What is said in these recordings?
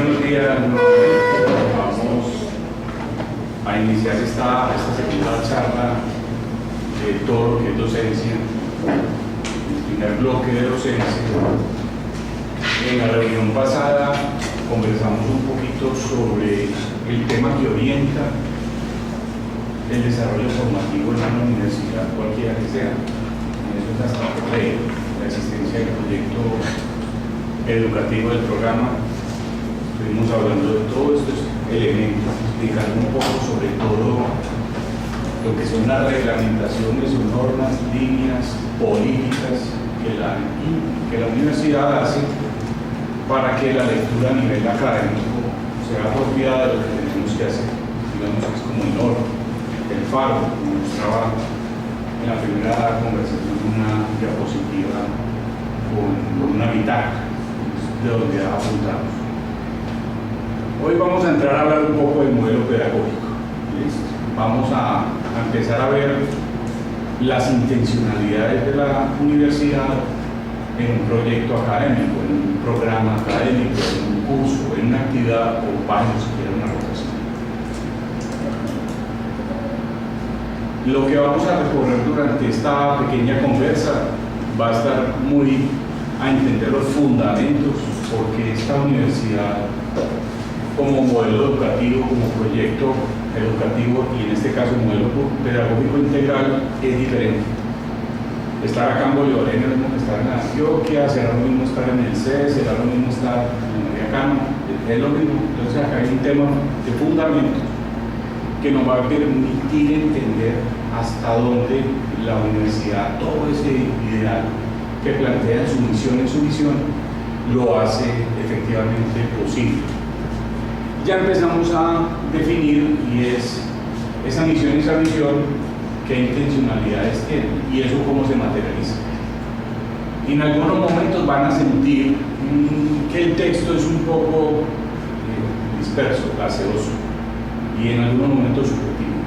buenos días. Vamos a iniciar esta segunda charla de todo lo que es docencia, el primer bloque de docencia. En la reunión pasada conversamos un poquito sobre el tema que orienta el desarrollo formativo en una universidad, cualquiera que sea. Eso es hasta la existencia del proyecto educativo del programa. Estuvimos hablando de todos estos elementos, explicando un poco sobre todo lo que son las reglamentaciones o normas, líneas, políticas que la universidad hace para que la lectura a nivel académico sea apropiada de lo que tenemos que hacer. Digamos que es como el norte, el faro, como nos trabaja en la primera conversación, una diapositiva con una bitácora de donde apuntamos. Hoy vamos a entrar a hablar un poco del modelo pedagógico. ¿Listo? Vamos a empezar a ver las intencionalidades de la universidad en un proyecto académico, en un programa académico, en un curso, en una actividad o vaya si quiere una rotación. Lo que vamos a recorrer durante esta pequeña conversa va a estar muy a entender los fundamentos, porque esta universidad como modelo educativo, como proyecto educativo y en este caso modelo pedagógico integral es diferente. Estar acá en Bolívar no es lo mismo que estar en la Antioquia, será lo mismo estar en el CES, será lo mismo estar en Mariacano, es lo mismo. Entonces acá hay un tema de fundamentos que nos va a permitir entender hasta dónde la universidad, todo ese ideal que plantea en su misión, lo hace efectivamente posible. Ya empezamos a definir y es esa misión y esa visión, qué intencionalidades tiene y eso cómo se materializa. Y en algunos momentos van a sentir que el texto es un poco disperso, gaseoso y en algunos momentos subjetivo.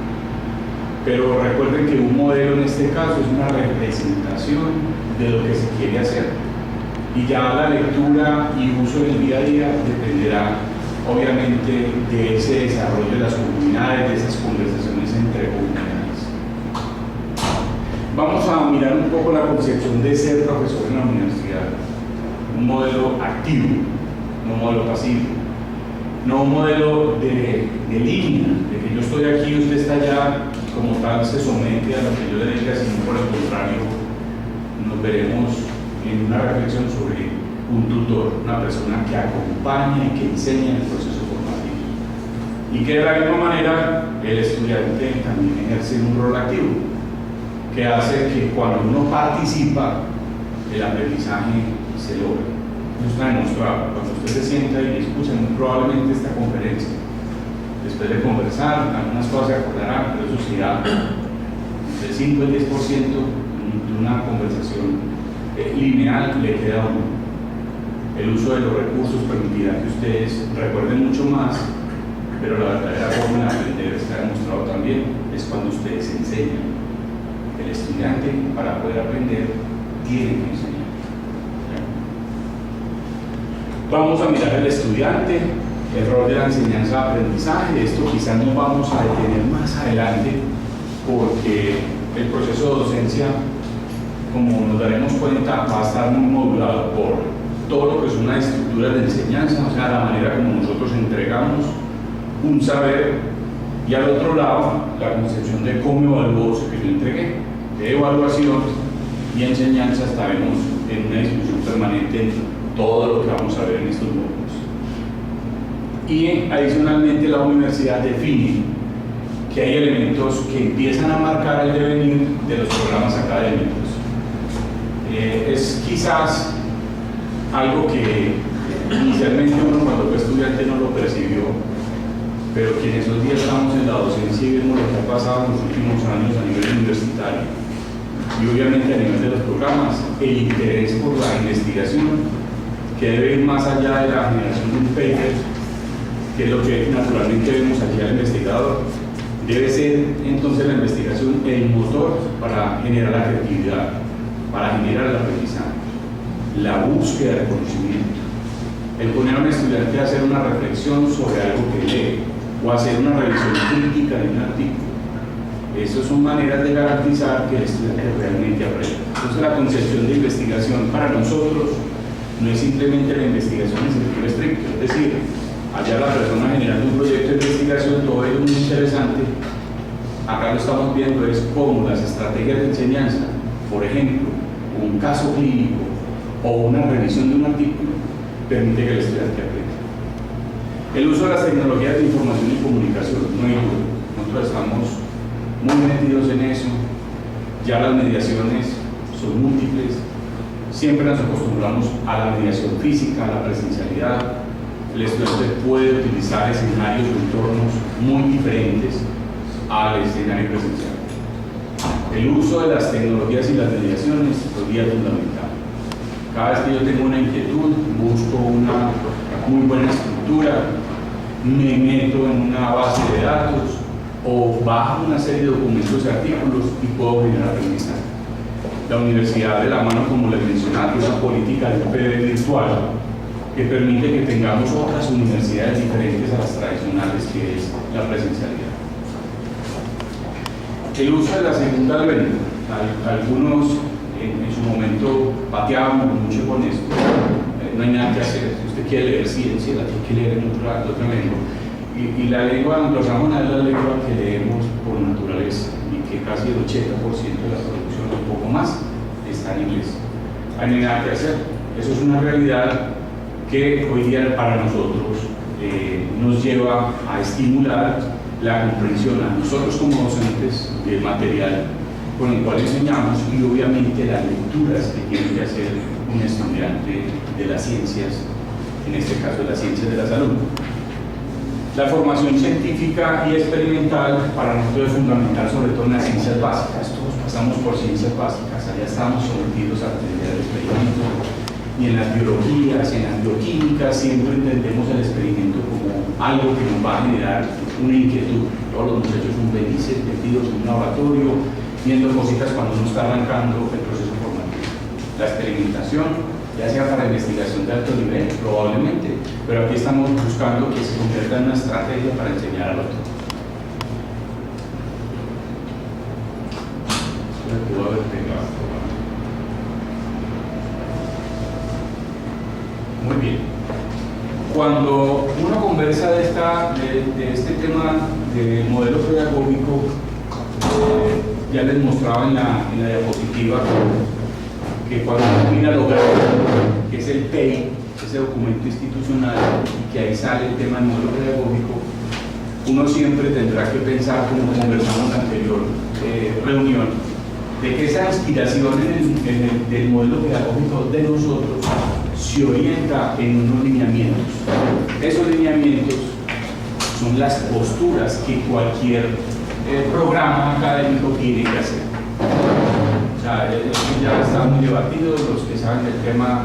Pero recuerden que un modelo en este caso es una representación de lo que se quiere hacer. Y ya la lectura y uso en el día a día dependerá obviamente de ese desarrollo de las comunidades, de esas conversaciones entre comunidades. Vamos a mirar un poco la concepción de ser profesor en la universidad. Un modelo activo, no un modelo pasivo. No un modelo de línea, de que yo estoy aquí y usted está allá, como tal se somete a lo que yo le diga, sino por el contrario, nos veremos en una reflexión sobre un tutor, una persona que acompaña y que enseña el proceso formativo. Y que de la misma manera el estudiante también ejerce un rol activo, que hace que cuando uno participa, el aprendizaje se logra. Eso está demostrado. Cuando usted se sienta y escucha muy probablemente esta conferencia, después de conversar, algunas cosas se acordarán, pero eso será del 5 al 10% de una conversación lineal le queda a uno. El uso de los recursos permitirá que ustedes recuerden mucho más, pero la verdadera forma de aprender, está demostrado también, es cuando ustedes enseñan. El estudiante, para poder aprender, tiene que enseñar. Vamos a mirar al estudiante, el rol de la enseñanza-aprendizaje. Esto quizás nos vamos a detener más adelante, porque el proceso de docencia, como nos daremos cuenta, va a estar muy modulado por todo lo que es una estructura de enseñanza, o sea, la manera como nosotros entregamos un saber, y al otro lado, la concepción de cómo evalúo eso que yo entregué, de evaluación y enseñanza. Estaremos en una discusión permanente en todo lo que vamos a ver en estos módulos. Y adicionalmente la universidad define que hay elementos que empiezan a marcar el devenir de los programas académicos. Es quizás algo que inicialmente uno cuando fue estudiante no lo percibió, pero que en esos días estamos en la docencia y vemos lo que ha pasado en los últimos años a nivel universitario y obviamente a nivel de los programas, el interés por la investigación que debe ir más allá de la generación de un paper, que es lo que naturalmente vemos aquí al investigador. Debe ser entonces la investigación el motor para generar la creatividad, para generar el aprendizaje, la búsqueda del conocimiento, el poner a un estudiante a hacer una reflexión sobre algo que lee o hacer una revisión crítica de un artículo. Esas son maneras de garantizar que el estudiante realmente aprenda. Entonces la concepción de investigación para nosotros no es simplemente la investigación en sentido estricto, es decir, allá la persona generando un proyecto de investigación, todo ello muy interesante. Acá lo estamos viendo es cómo las estrategias de enseñanza, por ejemplo, un caso clínico o una revisión de un artículo, permite que el estudiante aprenda. El uso de las tecnologías de información y comunicación, no hay duda. Nosotros estamos muy metidos en eso. Ya las mediaciones son múltiples. Siempre nos acostumbramos a la mediación física, a la presencialidad. El estudiante puede utilizar escenarios o entornos muy diferentes al escenario presencial. El uso de las tecnologías y las mediaciones hoy día es fundamental. Cada vez que yo tengo una inquietud, busco una muy buena estructura, me meto en una base de datos o bajo una serie de documentos y artículos y puedo generar aprendizaje. La universidad, de la mano, como les mencionaba, es una política de UPB virtual que permite que tengamos otras universidades diferentes a las tradicionales, que es la presencialidad. El uso de la segunda lengua, algunos en su momento pateábamos mucho con esto. No hay nada que hacer. Si usted quiere leer ciencia, la tiene que leer en otra lengua. Y la lengua anglosajona es la lengua que leemos por naturaleza y que casi el 80% de la producción, un poco más, está en inglés. No hay nada que hacer. Eso es una realidad que hoy día para nosotros nos lleva a estimular la comprensión a nosotros como docentes del material con el cual enseñamos y obviamente las lecturas que tiene que hacer un estudiante de las ciencias, en este caso de las ciencias de la salud. La formación científica y experimental para nosotros es fundamental, sobre todo en las ciencias básicas. Todos pasamos por ciencias básicas, allá estamos sometidos a la teoría del experimento, y en las biologías, en las bioquímicas, siempre entendemos el experimento como algo que nos va a generar una inquietud. Todos los muchachos son felices, metidos en un laboratorio, viendo cositas cuando uno está arrancando el proceso formativo. La experimentación, ya sea para investigación de alto nivel, probablemente, pero aquí estamos buscando que se convierta en una estrategia para enseñar al otro. Muy bien. Cuando uno conversa de este tema de modelo pedagógico, ya les mostraba en la diapositiva que cuando uno mira lo grande, que es el PEI, ese documento institucional, y que ahí sale el tema del modelo pedagógico, uno siempre tendrá que pensar, como conversamos en la anterior reunión, de que esa inspiración del modelo pedagógico de nosotros se orienta en unos lineamientos. Esos lineamientos son las posturas que cualquier programa académico tiene que hacer. O sea, ya está muy debatido, los que saben del tema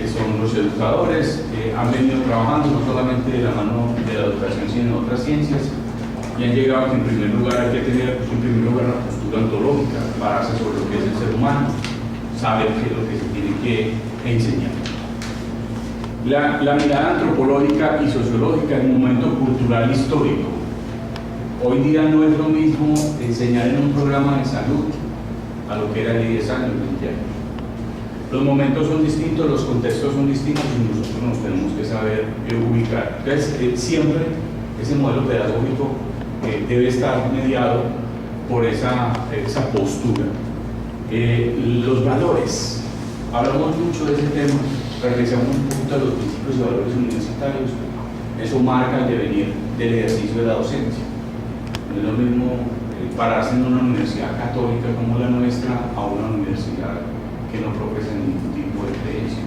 son los educadores, han venido trabajando no solamente de la mano de la educación, sino en otras ciencias, y han llegado a que en primer lugar hay que tener en primer lugar una postura ontológica, pararse sobre lo que es el ser humano, saber qué es lo que se tiene que enseñar. La mirada antropológica y sociológica en un momento cultural histórico. Hoy día no es lo mismo enseñar en un programa de salud a lo que era de 10 años, 20 años. Los momentos son distintos, los contextos son distintos y nosotros nos tenemos que saber ubicar. Entonces, siempre ese modelo pedagógico debe estar mediado por esa postura. Los valores. Hablamos mucho de ese tema, regresamos un poquito a los principios y valores universitarios. Eso marca el devenir del ejercicio de la docencia. No es lo mismo pararse en una universidad católica como la nuestra a una universidad que no profesa ningún tipo de creencia.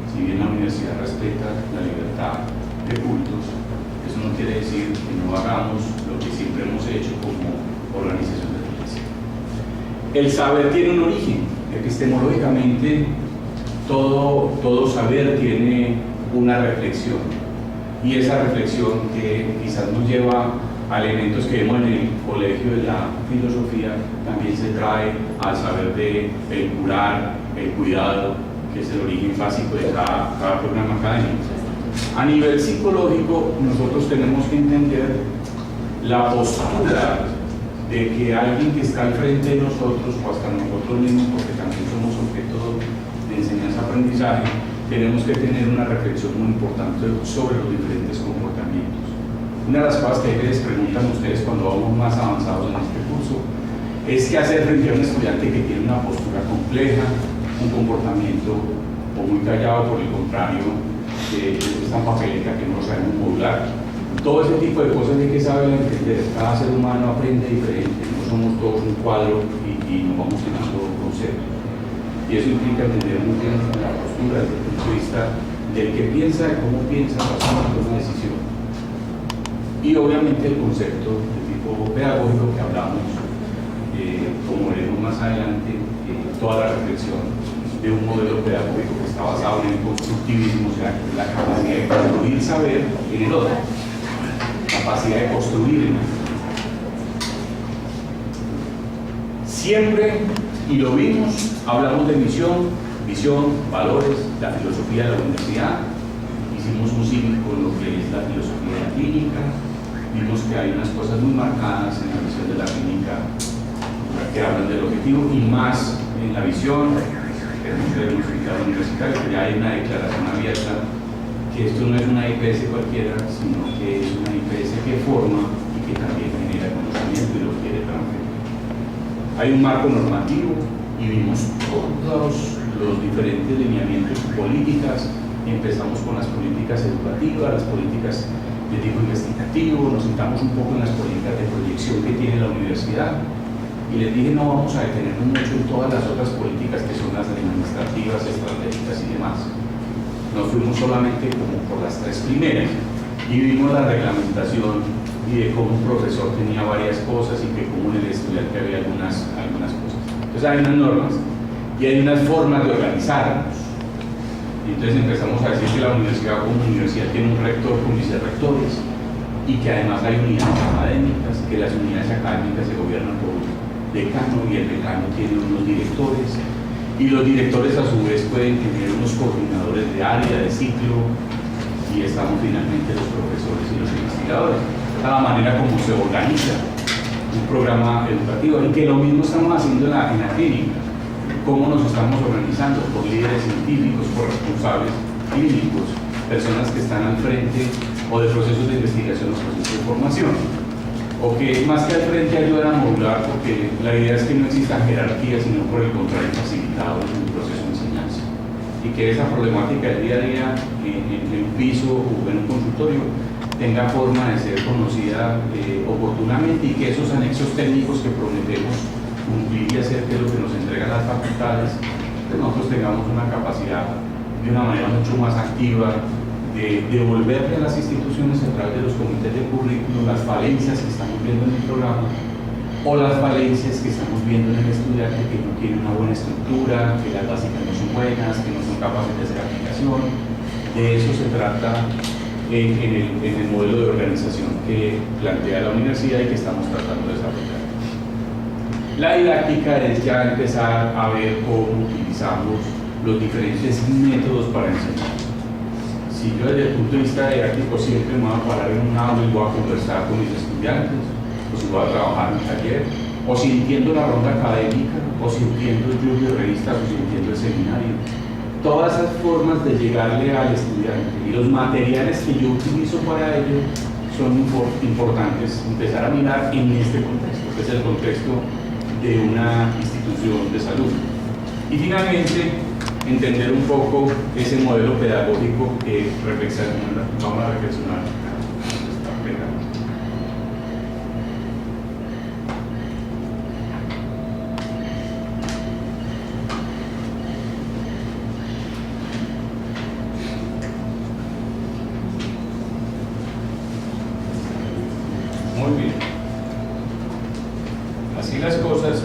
Si bien la universidad respeta la libertad de cultos, eso no quiere decir que no hagamos lo que siempre hemos hecho como organización de iglesia. El saber tiene un origen. Epistemológicamente, todo saber tiene una reflexión. Y esa reflexión que quizás nos lleva a elementos que vemos en el colegio de la filosofía, también se trae al saber de el curar, el cuidado, que es el origen básico de cada programa académico. A nivel psicológico, nosotros tenemos que entender la postura de que alguien que está al frente de nosotros, o hasta nosotros mismos, porque también somos objeto de enseñanza-aprendizaje, tenemos que tener una reflexión muy importante sobre los diferentes comportamientos. Una de las cosas que les preguntan a ustedes cuando vamos más avanzados en este curso es qué hacer frente a un estudiante que tiene una postura compleja, un comportamiento o muy callado, por el contrario, que es tan papeleta que no sabemos modular. Todo ese tipo de cosas hay que saber entender. Cada ser humano aprende diferente, no somos todos un cuadro y nos vamos quedando conceptos. Y eso implica entender muy bien la postura desde el punto de vista del que piensa, de cómo piensa, para tomar una decisión. Y obviamente el concepto de tipo pedagógico que hablamos, como veremos más adelante, toda la reflexión de un modelo pedagógico que está basado en el constructivismo, o sea, la capacidad de construir saber en el otro, capacidad de construir en el otro. Siempre, y lo vimos, hablamos de visión, valores, la filosofía de la universidad. Hicimos un símil con lo que es la filosofía de la clínica. Vimos que hay unas cosas muy marcadas en la visión de la clínica que hablan del objetivo, y más en la visión que es del unificado universitario, que ya hay una declaración abierta que esto no es una IPS cualquiera, sino que es una IPS que forma y que también genera conocimiento y lo quiere transferir. Hay un marco normativo y vimos todos los diferentes lineamientos y políticas. Empezamos con las políticas educativas, las políticas de tipo investigativo, nos sentamos un poco en las políticas de proyección que tiene la universidad y les dije no vamos a detenernos mucho en todas las otras políticas que son las administrativas, estratégicas y demás. Nos fuimos solamente como por las tres primeras y vimos la reglamentación y de cómo un profesor tenía varias cosas y que como en el estudiante había algunas cosas. Entonces hay unas normas y hay unas formas de organizarnos. Y entonces empezamos a decir que la universidad como universidad tiene un rector con vicerrectores y que además hay unidades académicas, que las unidades académicas se gobiernan por un decano y el decano tiene unos directores y los directores a su vez pueden tener unos coordinadores de área, de ciclo, y estamos finalmente los profesores y los investigadores. Esta es la manera como se organiza un programa educativo y que lo mismo estamos haciendo en la clínica. Cómo nos estamos organizando por líderes científicos, por responsables clínicos, personas que están al frente o de procesos de investigación o procesos de formación, o que más que al frente ayudan a modular, porque la idea es que no exista jerarquía, sino por el contrario facilitadores en el proceso de enseñanza, y que esa problemática del día a día en un piso o en un consultorio tenga forma de ser conocida oportunamente, y que esos anexos técnicos que prometemos cumplir y hacer, que es lo que nos entregan las facultades, que nosotros tengamos una capacidad de una manera mucho más activa de devolverle a las instituciones a través de los comités de currículo las falencias que estamos viendo en el programa o las falencias que estamos viendo en el estudiante, que no tiene una buena estructura, que las básicas no son buenas, que no son capaces de hacer aplicación. De eso se trata en el modelo de organización que plantea la universidad y que estamos tratando de desarrollar. La didáctica es ya empezar a ver cómo utilizamos los diferentes métodos para enseñar. Si yo desde el punto de vista didáctico siempre me voy a parar en un aula y voy a conversar con mis estudiantes, o si voy a trabajar en un taller, o si entiendo la ronda académica, o si entiendo el club de revistas, o si entiendo el seminario. Todas esas formas de llegarle al estudiante y los materiales que yo utilizo para ello son importantes empezar a mirar en este contexto, que es el contexto de una institución de salud. Y finalmente, entender un poco ese modelo pedagógico que vamos a reflexionar. Muy bien. Así las cosas.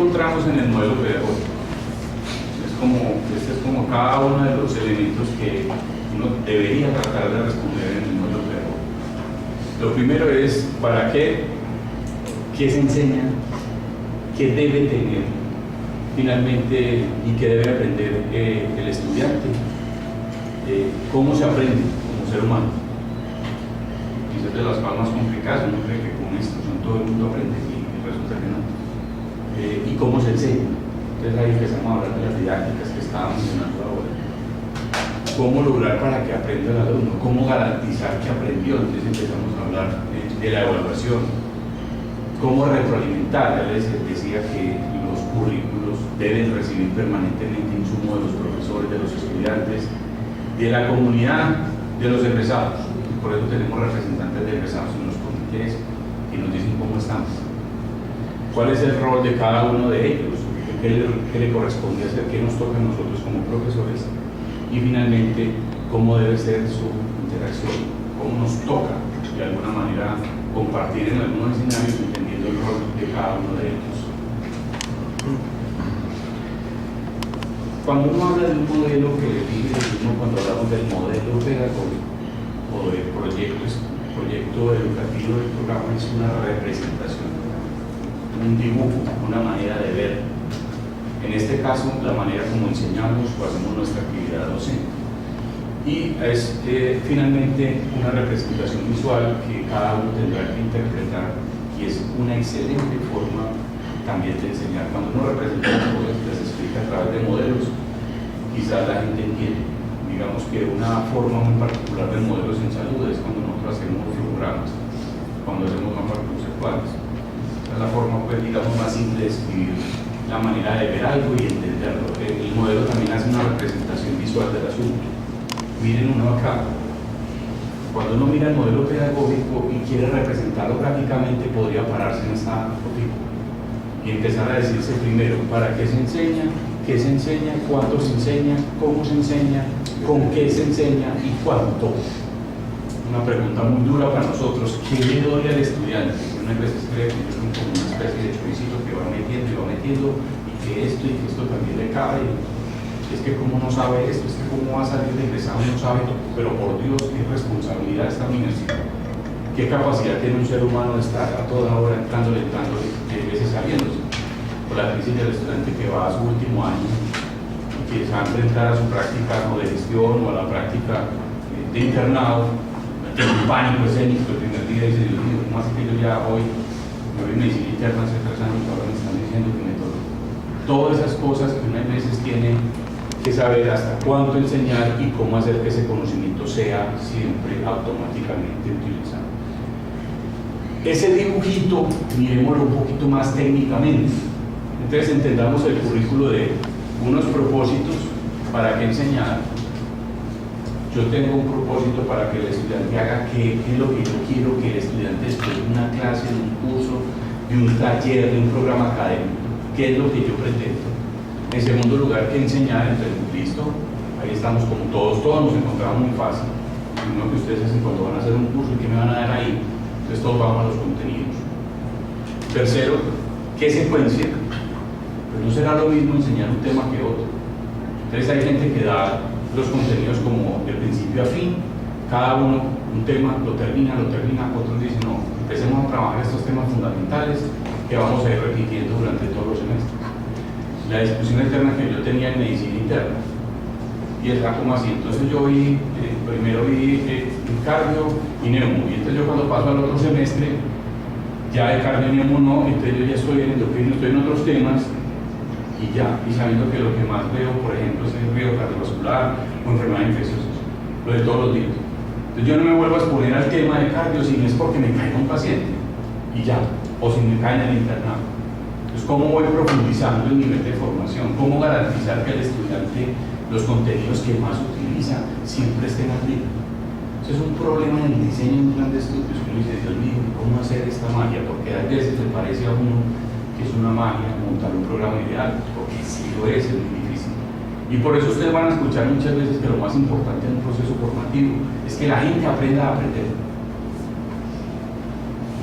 encontramos en el modelo pedagógico? Este es como cada uno de los elementos que uno debería tratar de responder en el modelo pedagógico. Lo primero es, ¿para qué? ¿Qué se enseña? ¿Qué debe tener finalmente y qué debe aprender el estudiante? ¿Cómo se aprende como ser humano? Quizás de las cosas más complicadas, uno cree que con instrucción todo el mundo aprende y resulta que no. ¿Y cómo se enseña? Entonces ahí empezamos a hablar de las didácticas que estábamos mencionando ahora. ¿Cómo lograr para que aprenda el alumno? ¿Cómo garantizar que aprendió? Entonces empezamos a hablar de la evaluación. ¿Cómo retroalimentar? Ya les decía que los currículos deben recibir permanentemente insumo de los profesores, de los estudiantes, de la comunidad, de los egresados. Por eso tenemos representantes de egresados en los comités y nos dicen cómo estamos. ¿Cuál es el rol de cada uno de ellos? ¿Qué le corresponde hacer? ¿Qué nos toca a nosotros como profesores? Y finalmente, ¿cómo debe ser su interacción? ¿Cómo nos toca, de alguna manera, compartir en algunos escenarios entendiendo el rol de cada uno de ellos? Cuando uno habla de un modelo que le dije, cuando hablamos del modelo pedagógico o del proyecto educativo del programa, es una representación, un dibujo, una manera de ver. En este caso, la manera como enseñamos o hacemos nuestra actividad docente. Y es finalmente una representación visual que cada uno tendrá que interpretar y es una excelente forma también de enseñar. Cuando uno representa las cosas, las explica a través de modelos, quizás la gente entiende. Digamos que una forma muy particular de modelos en salud es cuando nosotros hacemos programas, cuando hacemos mapas conceptuales. Es la forma, pues, digamos, más simple de escribir la manera de ver algo y entenderlo. El modelo también hace una representación visual del asunto. Miren uno acá. Cuando uno mira el modelo pedagógico y quiere representarlo gráficamente, podría pararse en esta fotito y empezar a decirse primero para qué se enseña, cuánto se enseña, cómo se enseña, con qué se enseña y cuánto. Una pregunta muy dura para nosotros: ¿qué le doy al estudiante? Unas veces cree que es como una especie de choricito que va metiendo y que esto también le cabe. Es que como no sabe esto, es que cómo va a salir de egresado, no sabe todo. Pero por Dios, qué responsabilidad esta universidad, qué capacidad tiene un ser humano de estar a toda hora entrándole, y veces saliéndose. Por la crisis del estudiante que va a su último año y que se va a enfrentar a su práctica o de gestión o a la práctica de internado, tiene un pánico escénico el primer día y dice: Dios mío, ¿cómo hace que yo ya hoy me voy a medicina interna hace 3 años y ahora me están diciendo que me toca? Todas esas cosas que unas veces tiene que saber hasta cuánto enseñar y cómo hacer que ese conocimiento sea siempre automáticamente utilizado. Ese dibujito, miremoslo un poquito más técnicamente. Entonces entendamos el currículo de unos propósitos para qué enseñar. Yo tengo un propósito para que el estudiante haga qué es lo que yo quiero que el estudiante después de una clase, de un curso, de un taller, de un programa académico, qué es lo que yo pretendo. En segundo lugar, qué enseñar. Entonces, listo, ahí estamos como todos nos encontramos muy fácil. Lo que ustedes hacen cuando van a hacer un curso y qué me van a dar ahí. Entonces todos vamos a los contenidos. Tercero, ¿qué secuencia? Pues no será lo mismo enseñar un tema que otro. Entonces hay gente que da los contenidos como de principio a fin, cada uno un tema, lo termina, otros dicen: no, empecemos a trabajar estos temas fundamentales que vamos a ir repitiendo durante todos los semestres. La discusión interna que yo tenía en medicina interna, y es como así. Entonces yo primero vi cardio y neumo, y entonces yo cuando paso al otro semestre, ya de cardio y neumo no, entonces yo ya estoy en endocrino, estoy en otros temas, y sabiendo que lo que más veo, por ejemplo, es el riesgo cardiovascular o enfermedades infecciosas, lo de todos los días. Entonces yo no me vuelvo a exponer al tema de cardio si no es porque me caiga un paciente, y ya, o si me cae en el internado. Entonces, ¿cómo voy profundizando el nivel de formación? ¿Cómo garantizar que el estudiante, los contenidos que más utiliza, siempre estén al día? Ese es un problema en el diseño de un plan de estudios, que uno dice: Dios mío, ¿cómo hacer esta magia? Porque a veces le parece a uno que es una magia montar un programa ideal, porque sí lo es muy difícil. Y por eso ustedes van a escuchar muchas veces que lo más importante en un proceso formativo es que la gente aprenda a aprender.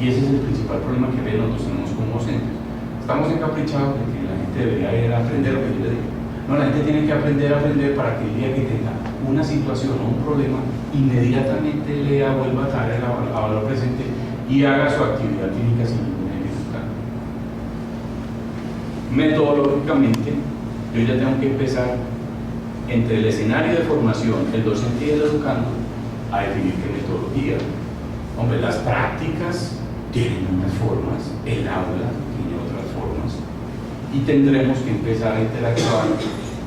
Y ese es el principal problema que nosotros tenemos como docentes. Estamos encaprichados de que la debería ir a aprender lo que yo le digo. No, la gente tiene que aprender a aprender para que el día que tenga una situación o un problema, inmediatamente lea, vuelva a traer a valor presente y haga su actividad clínica sin ninguna dificultad. Metodológicamente, yo ya tengo que empezar entre el escenario de formación, el docente y el educando, a definir qué metodología. Hombre, las prácticas tienen unas formas, el aula tiene otras formas, y tendremos que empezar a interactuar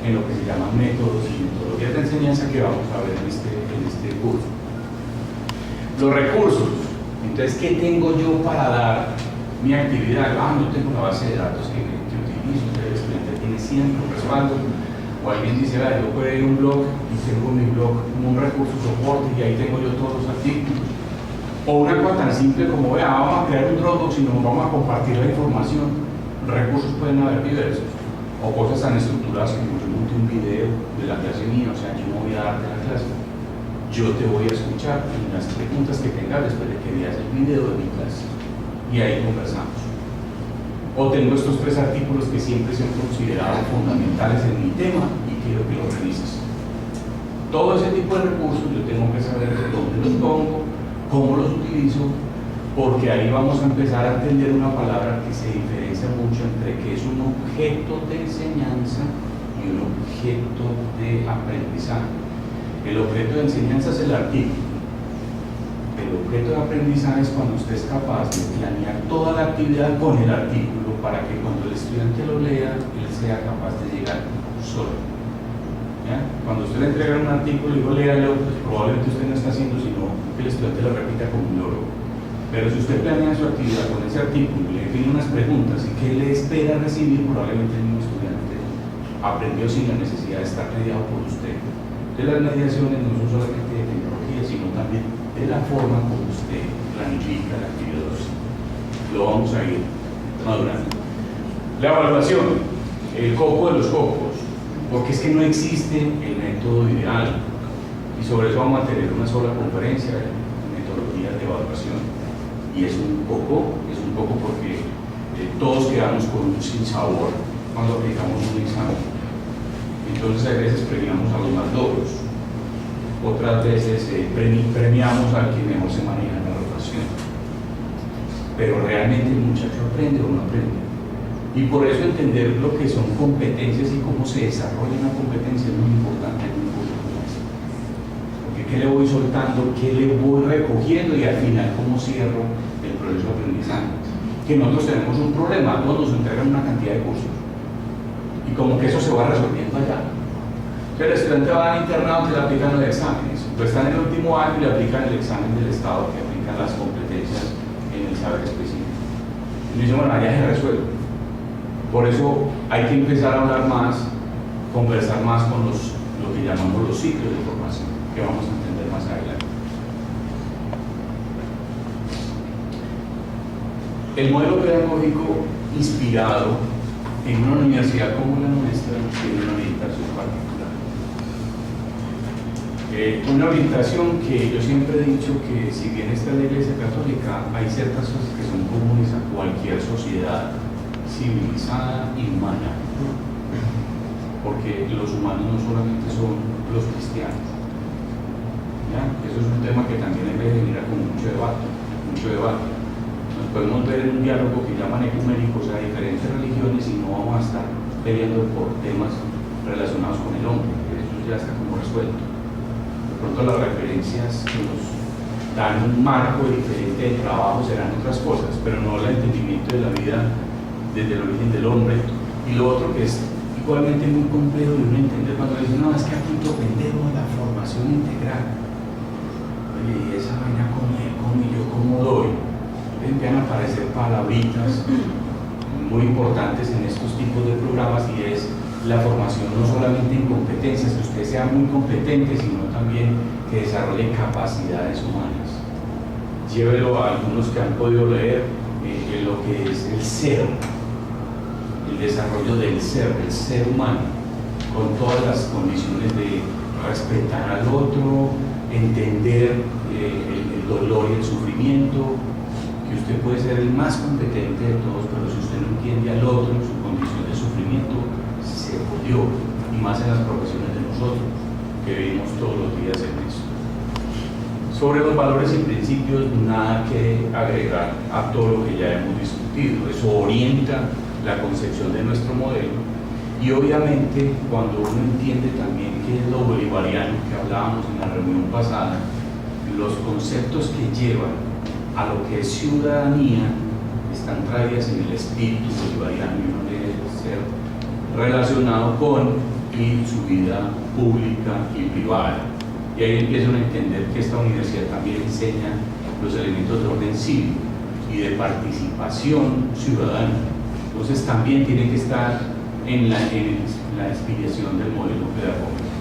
en lo que se llama métodos y metodologías de enseñanza que vamos a ver en este curso. Los recursos. Entonces, ¿qué tengo yo para dar mi actividad? Yo tengo una base de datos que utilizo, el estudiante tiene siempre un respaldo, o alguien dice, yo creé un blog y tengo mi blog como un recurso soporte y ahí tengo yo todos los artículos. O una cosa tan simple como, vamos a crear un Dropbox y nos vamos a compartir la información. Recursos pueden haber diversos, o cosas tan estructuradas como yo monte un video de la clase mía, o sea, yo no voy a darte la clase, yo te voy a escuchar en las preguntas que tengas después de que veas el video de mi clase, y ahí conversamos. O tengo estos 3 artículos que siempre son considerados fundamentales en mi tema y quiero que los revises. Todo ese tipo de recursos yo tengo que saber de dónde los pongo, cómo los utilizo, porque ahí vamos a empezar a entender una palabra que se diferencia mucho entre que es un objeto de enseñanza y un objeto de aprendizaje. El objeto de enseñanza es el artículo. El objeto de aprendizaje es cuando usted es capaz de planear toda la actividad con el artículo para que cuando el estudiante lo lea, él sea capaz de llegar solo. ¿Ya? Cuando usted le entrega un artículo y digo léalo, pues probablemente usted no está haciendo sino que el estudiante lo repita como un loro. Pero si usted planea su actividad con ese artículo y le define unas preguntas y qué le espera recibir, probablemente el mismo estudiante aprendió sin la necesidad de estar mediado por usted. De las mediaciones no son solamente de tecnología, sino también de la forma como usted planifica la actividad docente. Lo vamos a ir madurando. La evaluación, el coco de los cocos, porque es que no existe el método ideal y sobre eso vamos a tener una sola conferencia de metodologías de evaluación. Y es un poco porque todos quedamos con un sinsabor cuando aplicamos un examen. Entonces a veces premiamos a los más logros, otras veces premiamos al que mejor se maneja en la rotación. Pero realmente el muchacho aprende o no aprende. Y por eso entender lo que son competencias y cómo se desarrolla una competencia es muy importante en un curso como este. Porque qué le voy soltando, qué le voy recogiendo y al final cómo cierro el proceso de aprendizaje. Que nosotros tenemos un problema, todos nos entregan una cantidad de cursos y como que eso se va resolviendo allá. Entonces el estudiante va al internado que le aplican los exámenes, pues está en el último año y le aplican el examen del Estado que aplica las competencias en el saber específico. Y dice, bueno, allá se resuelve. Por eso hay que empezar a hablar más, conversar más con lo que llamamos los ciclos de formación, que vamos a entender más adelante. El modelo pedagógico inspirado en una universidad como la nuestra tiene una orientación particular. Una orientación que yo siempre he dicho que si bien está en la Iglesia Católica, hay ciertas cosas que son comunes a cualquier sociedad civilizada y humana, porque los humanos no solamente son los cristianos. ¿Ya? Eso es un tema que también debe generar con mucho debate. Nos podemos ver en un diálogo que llaman ecuménicos a diferentes religiones y no vamos a estar peleando por temas relacionados con el hombre, que eso ya está como resuelto. De pronto las referencias que nos dan un marco diferente de trabajo serán otras cosas, pero no el entendimiento de la vida desde el origen del hombre. Y lo otro que es igualmente muy complejo de uno entender cuando dicen, no, es que aquí dependemos de la formación integral. Oye, y esa vaina como yo cómo doy. Empiezan a aparecer palabritas muy importantes en estos tipos de programas y es la formación no solamente en competencias, que usted sea muy competente, sino también que desarrolle capacidades humanas. Llévelo a algunos que han podido leer lo que es el ser, el desarrollo del ser humano, con todas las condiciones de respetar al otro, entender el dolor y el sufrimiento, que usted puede ser el más competente de todos, pero si usted no entiende al otro, su condición de sufrimiento, sufrimiento se jodió, y más en las profesiones de nosotros, que vivimos todos los días en eso. Sobre los valores y principios, nada que agregar a todo lo que ya hemos discutido. Eso orienta la concepción de nuestro modelo, y obviamente cuando uno entiende también qué es lo bolivariano que hablábamos en la reunión pasada, los conceptos que llevan a lo que es ciudadanía están traídas en el espíritu bolivariano, y uno debe ser relacionado con y su vida pública y privada. Y ahí empiezan a entender que esta universidad también enseña los elementos de orden cívico y de participación ciudadana. Entonces también tiene que estar en la inspiración del modelo pedagógico.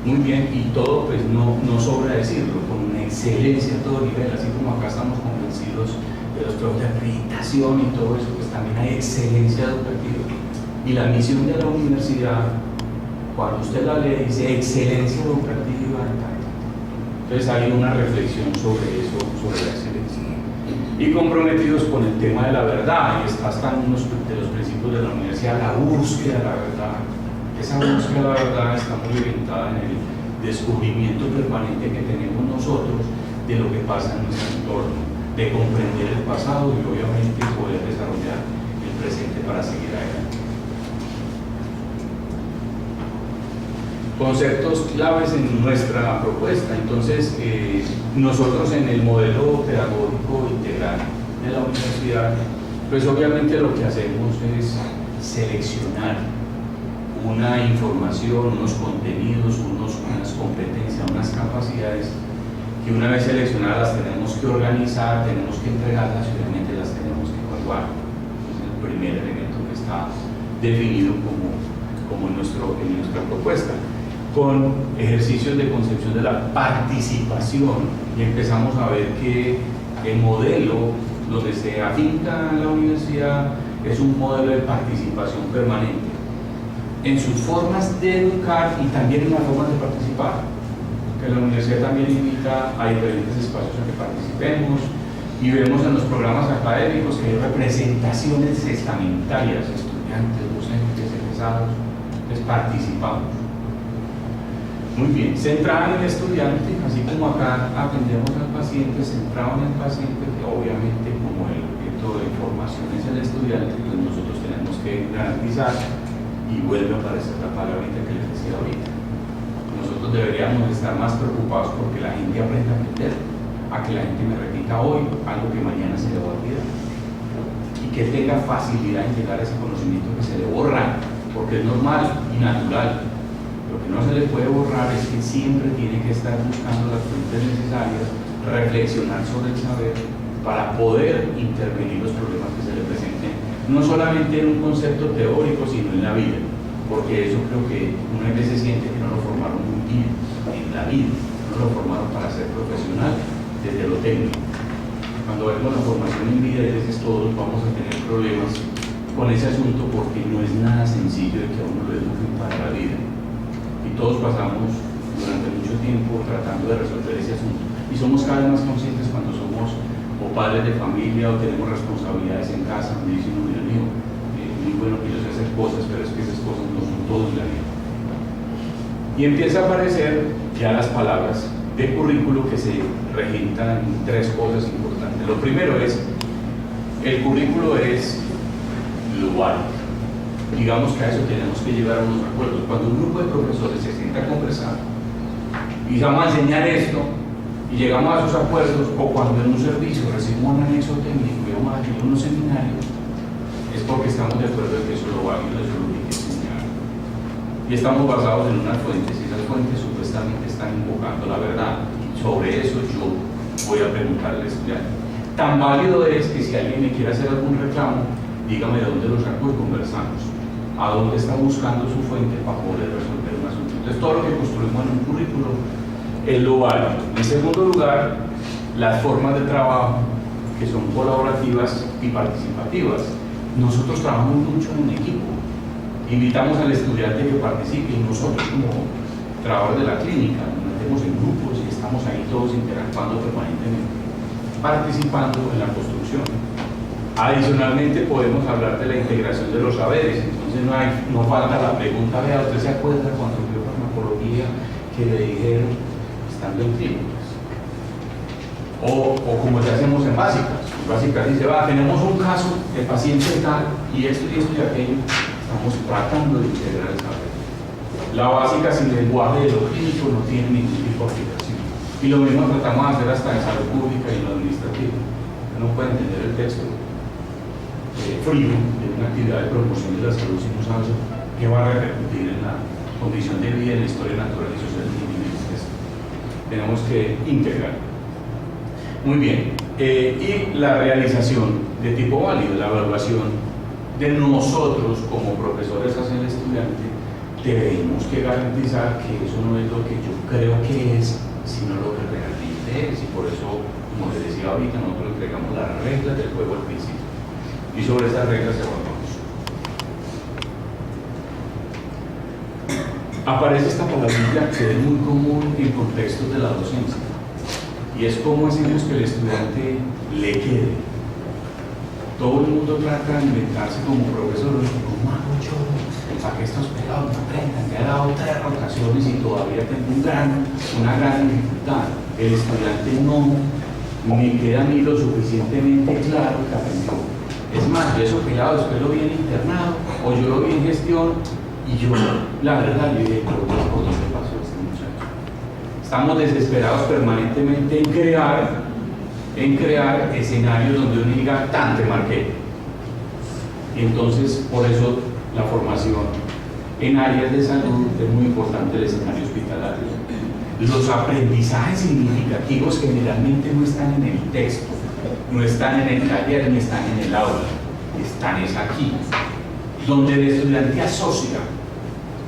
Muy bien, y todo, pues no sobra decirlo, con una excelencia a todo nivel, así como acá estamos convencidos de los programas de acreditación y todo eso, pues también hay excelencia educativa. Y la misión de la universidad, cuando usted la lee, dice excelencia educativa. Entonces hay una reflexión sobre eso, sobre la excelencia. Y comprometidos con el tema de la verdad, y están unos de los principios de la universidad, la búsqueda de la verdad. Esa búsqueda de la verdad está muy orientada en el descubrimiento permanente que tenemos nosotros de lo que pasa en nuestro entorno, de comprender el pasado y obviamente poder desarrollar el presente para seguir adelante. Conceptos claves en nuestra propuesta. Entonces, nosotros en el modelo pedagógico integral de la universidad, pues obviamente lo que hacemos es seleccionar una información, unos contenidos, unas competencias, unas capacidades que una vez seleccionadas las tenemos que organizar, tenemos que entregarlas y obviamente las tenemos que evaluar. Es el primer elemento que está definido como en nuestra propuesta, con ejercicios de concepción de la participación, y empezamos a ver que el modelo donde se afinca la universidad es un modelo de participación permanente en sus formas de educar y también en las formas de participar, que la universidad también invita a diferentes espacios en que participemos, y vemos en los programas académicos que hay representaciones estamentarias, estudiantes, docentes, egresados, les participamos. Muy bien, centrada en el estudiante, así como acá atendemos al paciente, centrado en el paciente, que obviamente como el objeto de formación es el estudiante, pues nosotros tenemos que garantizar, y vuelve a aparecer la palabrita que les decía ahorita, nosotros deberíamos estar más preocupados porque la gente aprenda a aprender, a que la gente me repita hoy algo que mañana se le va a olvidar, y que tenga facilidad en llegar a ese conocimiento que se le borra, porque es normal y natural. Lo que no se le puede borrar es que siempre tiene que estar buscando las fuentes necesarias, reflexionar sobre el saber para poder intervenir los problemas que se le presenten, no solamente en un concepto teórico, sino en la vida, porque eso creo que una vez se siente que no lo formaron muy bien en la vida, no lo formaron para ser profesional desde lo técnico. Cuando vemos la formación en vida, a veces todos vamos a tener problemas con ese asunto, porque no es nada sencillo de que a uno lo eduquen para la vida. Y todos pasamos durante mucho tiempo tratando de resolver ese asunto, y somos cada vez más conscientes cuando somos o padres de familia o tenemos responsabilidades en casa, donde dicen, no, mira, mío, muy bueno que yo sé hacer cosas, pero es que esas cosas no son todo en la vida. Y empieza a aparecer ya las palabras de currículo que se regentan en tres cosas importantes. Lo primero es, el currículo es lo básico. Digamos que a eso tenemos que llegar a unos acuerdos. Cuando un grupo de profesores se sienta a conversar y vamos a enseñar esto y llegamos a esos acuerdos, o cuando en un servicio recibimos un anexo técnico y vamos a tener unos seminarios, es porque estamos de acuerdo en que eso es lo válido, eso es lo que hay que enseñar. Y estamos basados en unas fuentes, y esas fuentes supuestamente están invocando la verdad. Sobre eso yo voy a preguntarle al estudiante. Tan válido es que si alguien me quiere hacer algún reclamo, dígame de dónde lo saco y conversamos. A dónde está buscando su fuente para poder resolver un asunto. Entonces, todo lo que construimos en un currículo es lo válido. En segundo lugar, las formas de trabajo, que son colaborativas y participativas. Nosotros trabajamos mucho en equipo. Invitamos al estudiante que participe, y nosotros como trabajadores de la clínica nos metemos en grupos y estamos ahí todos interactuando permanentemente, participando en la construcción. Adicionalmente podemos hablar de la integración de los saberes, entonces no falta la pregunta, vea, ¿usted se acuerda cuando vio farmacología que le dijeron estando en clínicas? O como ya hacemos en básicas. En básicas dice, va, tenemos un caso de paciente tal y esto y aquello, estamos tratando de integrar el saber. La básica sin lenguaje de lo clínico no tiene ningún tipo de aplicación. Y lo mismo tratamos de hacer hasta en salud pública y en lo administrativo. No pueden entender el texto frío de una actividad de promoción de la salud si no sabes qué va a repercutir en la condición de vida, en la historia natural y social del individuo. Tenemos que integrar. Muy bien. Y la realización de tipo válido, la evaluación de nosotros como profesores hacia el estudiante, tenemos que garantizar que eso no es lo que yo creo que es, sino lo que realmente es. Y por eso, como les decía ahorita, nosotros entregamos las reglas del juego al principio. Y sobre esas reglas evaluamos. Aparece esta palabrilla que es muy común en contextos de la docencia. Y es cómo hacemos que el estudiante le quede. Todo el mundo trata de inventarse como profesor, ¿cómo hago yo para que estos pelados no aprendan? Ya he dado 3 rotaciones y todavía tengo una gran dificultad. El estudiante no me queda a mí lo suficientemente claro que aprendió. Es más, yo eso pelado después lo vi en internado, o yo lo vi en gestión, y yo, la verdad, yo dije, pero ¿por dónde pasó este muchacho? Estamos desesperados permanentemente en crear escenarios donde uno diga, tan te marqué. Y entonces, por eso, la formación en áreas de salud es muy importante, el escenario hospitalario. Los aprendizajes significativos generalmente no están en el texto, no están en el taller, ni están en el aula, están es aquí, donde el estudiante asocia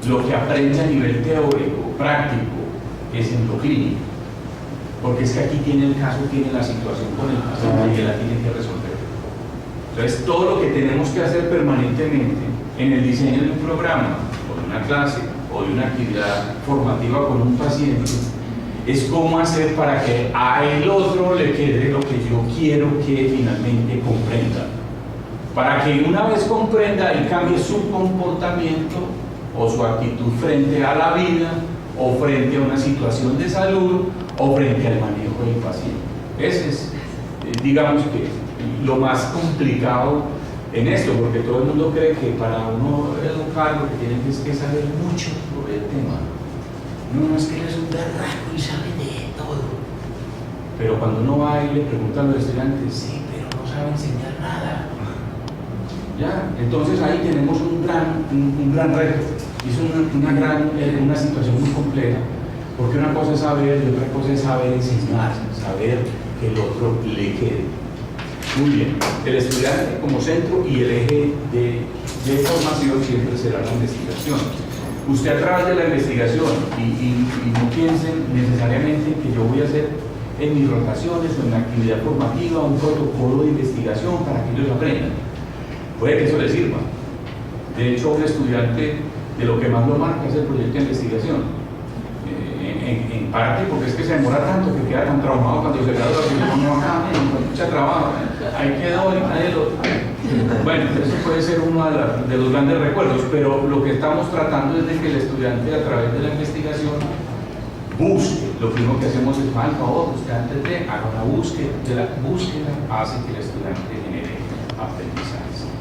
lo que aprende a nivel teórico, práctico, es en lo clínico, porque es que aquí tiene el caso, tiene la situación con el paciente y él la tiene que resolver. Entonces, todo lo que tenemos que hacer permanentemente en el diseño de un programa, o de una clase, o de una actividad formativa con un paciente, es cómo hacer para que a el otro le quede lo que yo quiero que finalmente comprenda. Para que una vez comprenda y cambie su comportamiento o su actitud frente a la vida, o frente a una situación de salud, o frente al manejo del paciente. Ese es, digamos que, lo más complicado en esto, porque todo el mundo cree que para uno educar lo que tiene es que saber mucho sobre el tema. No, es que él es un berraco y sabe de todo. Pero cuando uno va y le pregunta a los estudiantes, sí, pero no sabe enseñar nada. ¿Ya? Entonces ahí tenemos un gran reto. Es una situación muy compleja, porque una cosa es saber y otra cosa es saber enseñar, saber que el otro le quede. Muy bien, el estudiante como centro y el eje de formación siempre será la investigación. Usted a través de la investigación, y no piensen necesariamente que yo voy a hacer en mis rotaciones o en la actividad formativa un protocolo de investigación para que ellos aprendan. Puede que eso les sirva. De hecho, un estudiante de lo que más lo marca es el proyecto de investigación. En parte porque es que se demora tanto que queda tan traumado cuando se gradúa que no acaba, mucha trabajo, ahí quedó y nadie lo... Bueno, eso puede ser uno de los grandes recuerdos, pero lo que estamos tratando es de que el estudiante a través de la investigación busque. Lo primero que hacemos es, por favor, usted antes de haga una búsqueda, hace que el estudiante genere aprendizajes.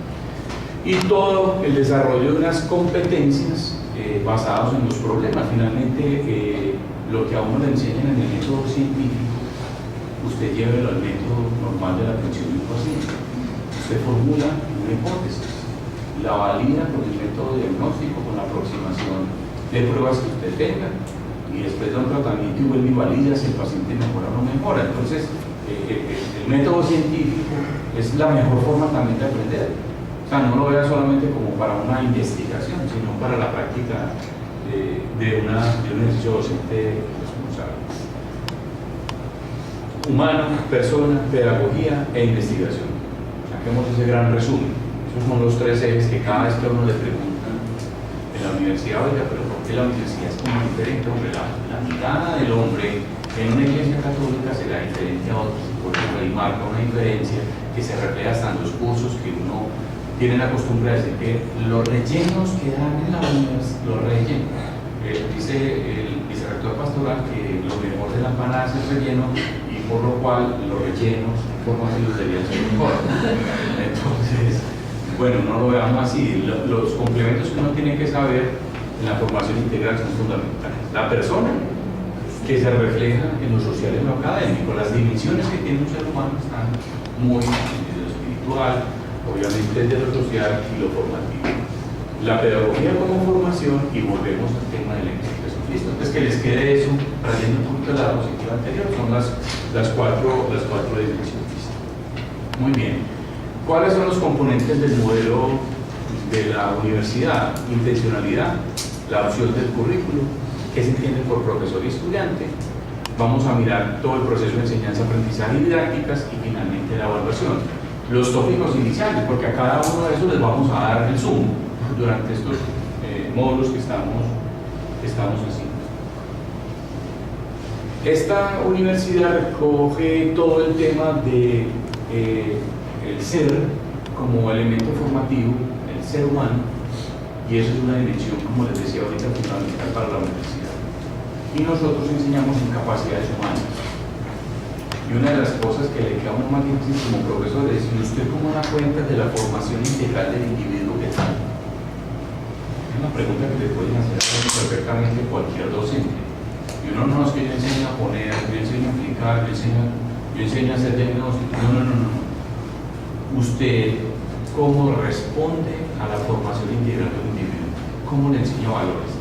Y todo el desarrollo de unas competencias basados en los problemas. Finalmente, lo que a uno le enseñan en el método científico, usted llévelo al método normal de la atención de un paciente. Usted formula una hipótesis, la valida con el método diagnóstico, con la aproximación de pruebas que usted tenga, y después da un tratamiento y vuelve y valida si el paciente mejora o no mejora. Entonces, el método científico es la mejor forma también de aprender. O sea, no lo vea solamente como para una investigación, sino para la práctica de un ejercicio docente responsable. Humano, persona, pedagogía e investigación. Saquemos ese gran resumen. Esos son los 3 ejes que cada vez que a uno le preguntan en la universidad, oiga, pero ¿por qué que la universidad es como diferente, hombre, la mirada del hombre en una iglesia católica será diferente a otros, por eso ahí marca una diferencia que se refleja hasta en los cursos que uno tiene la costumbre de decir que los rellenos que dan en la universidad, los rellenos, dice el vicerrector pastoral que lo mejor de la empanada es el relleno y por lo cual los rellenos formativos deberían ser mejor. Entonces, bueno, no lo veamos así, los complementos que uno tiene que saber en la formación integral son fundamentales. La persona que se refleja en lo social y en lo académico, las dimensiones que tiene un ser humano están muy en lo espiritual, obviamente desde lo social y lo formativo. La pedagogía como formación, y volvemos al tema del éxito de Jesucristo. Entonces, que les quede eso, trayendo un poquito de la diapositiva anterior, son las cuatro dimensiones. Muy bien. ¿Cuáles son los componentes del modelo de la universidad? Intencionalidad, la opción del currículo, qué se entiende por profesor y estudiante. Vamos a mirar todo el proceso de enseñanza, aprendizaje y didácticas, y finalmente la evaluación. Los tópicos iniciales, porque a cada uno de esos les vamos a dar el zoom durante estos módulos que estamos haciendo. Esta universidad recoge todo el tema de el ser como elemento formativo, el ser humano, y eso es una dimensión, como les decía ahorita, fundamental para la universidad. Y nosotros enseñamos en capacidades humanas. Y una de las cosas que le queda a uno más difícil como profesor es: ¿y usted cómo da cuenta de la formación integral del individuo que está? Es una pregunta que le pueden hacer perfectamente cualquier docente. Y uno no es que yo enseño a poner, yo enseño a aplicar, yo enseño a hacer diagnóstico. No. Usted, ¿cómo responde a la formación integral del individuo? ¿Cómo le enseña valores?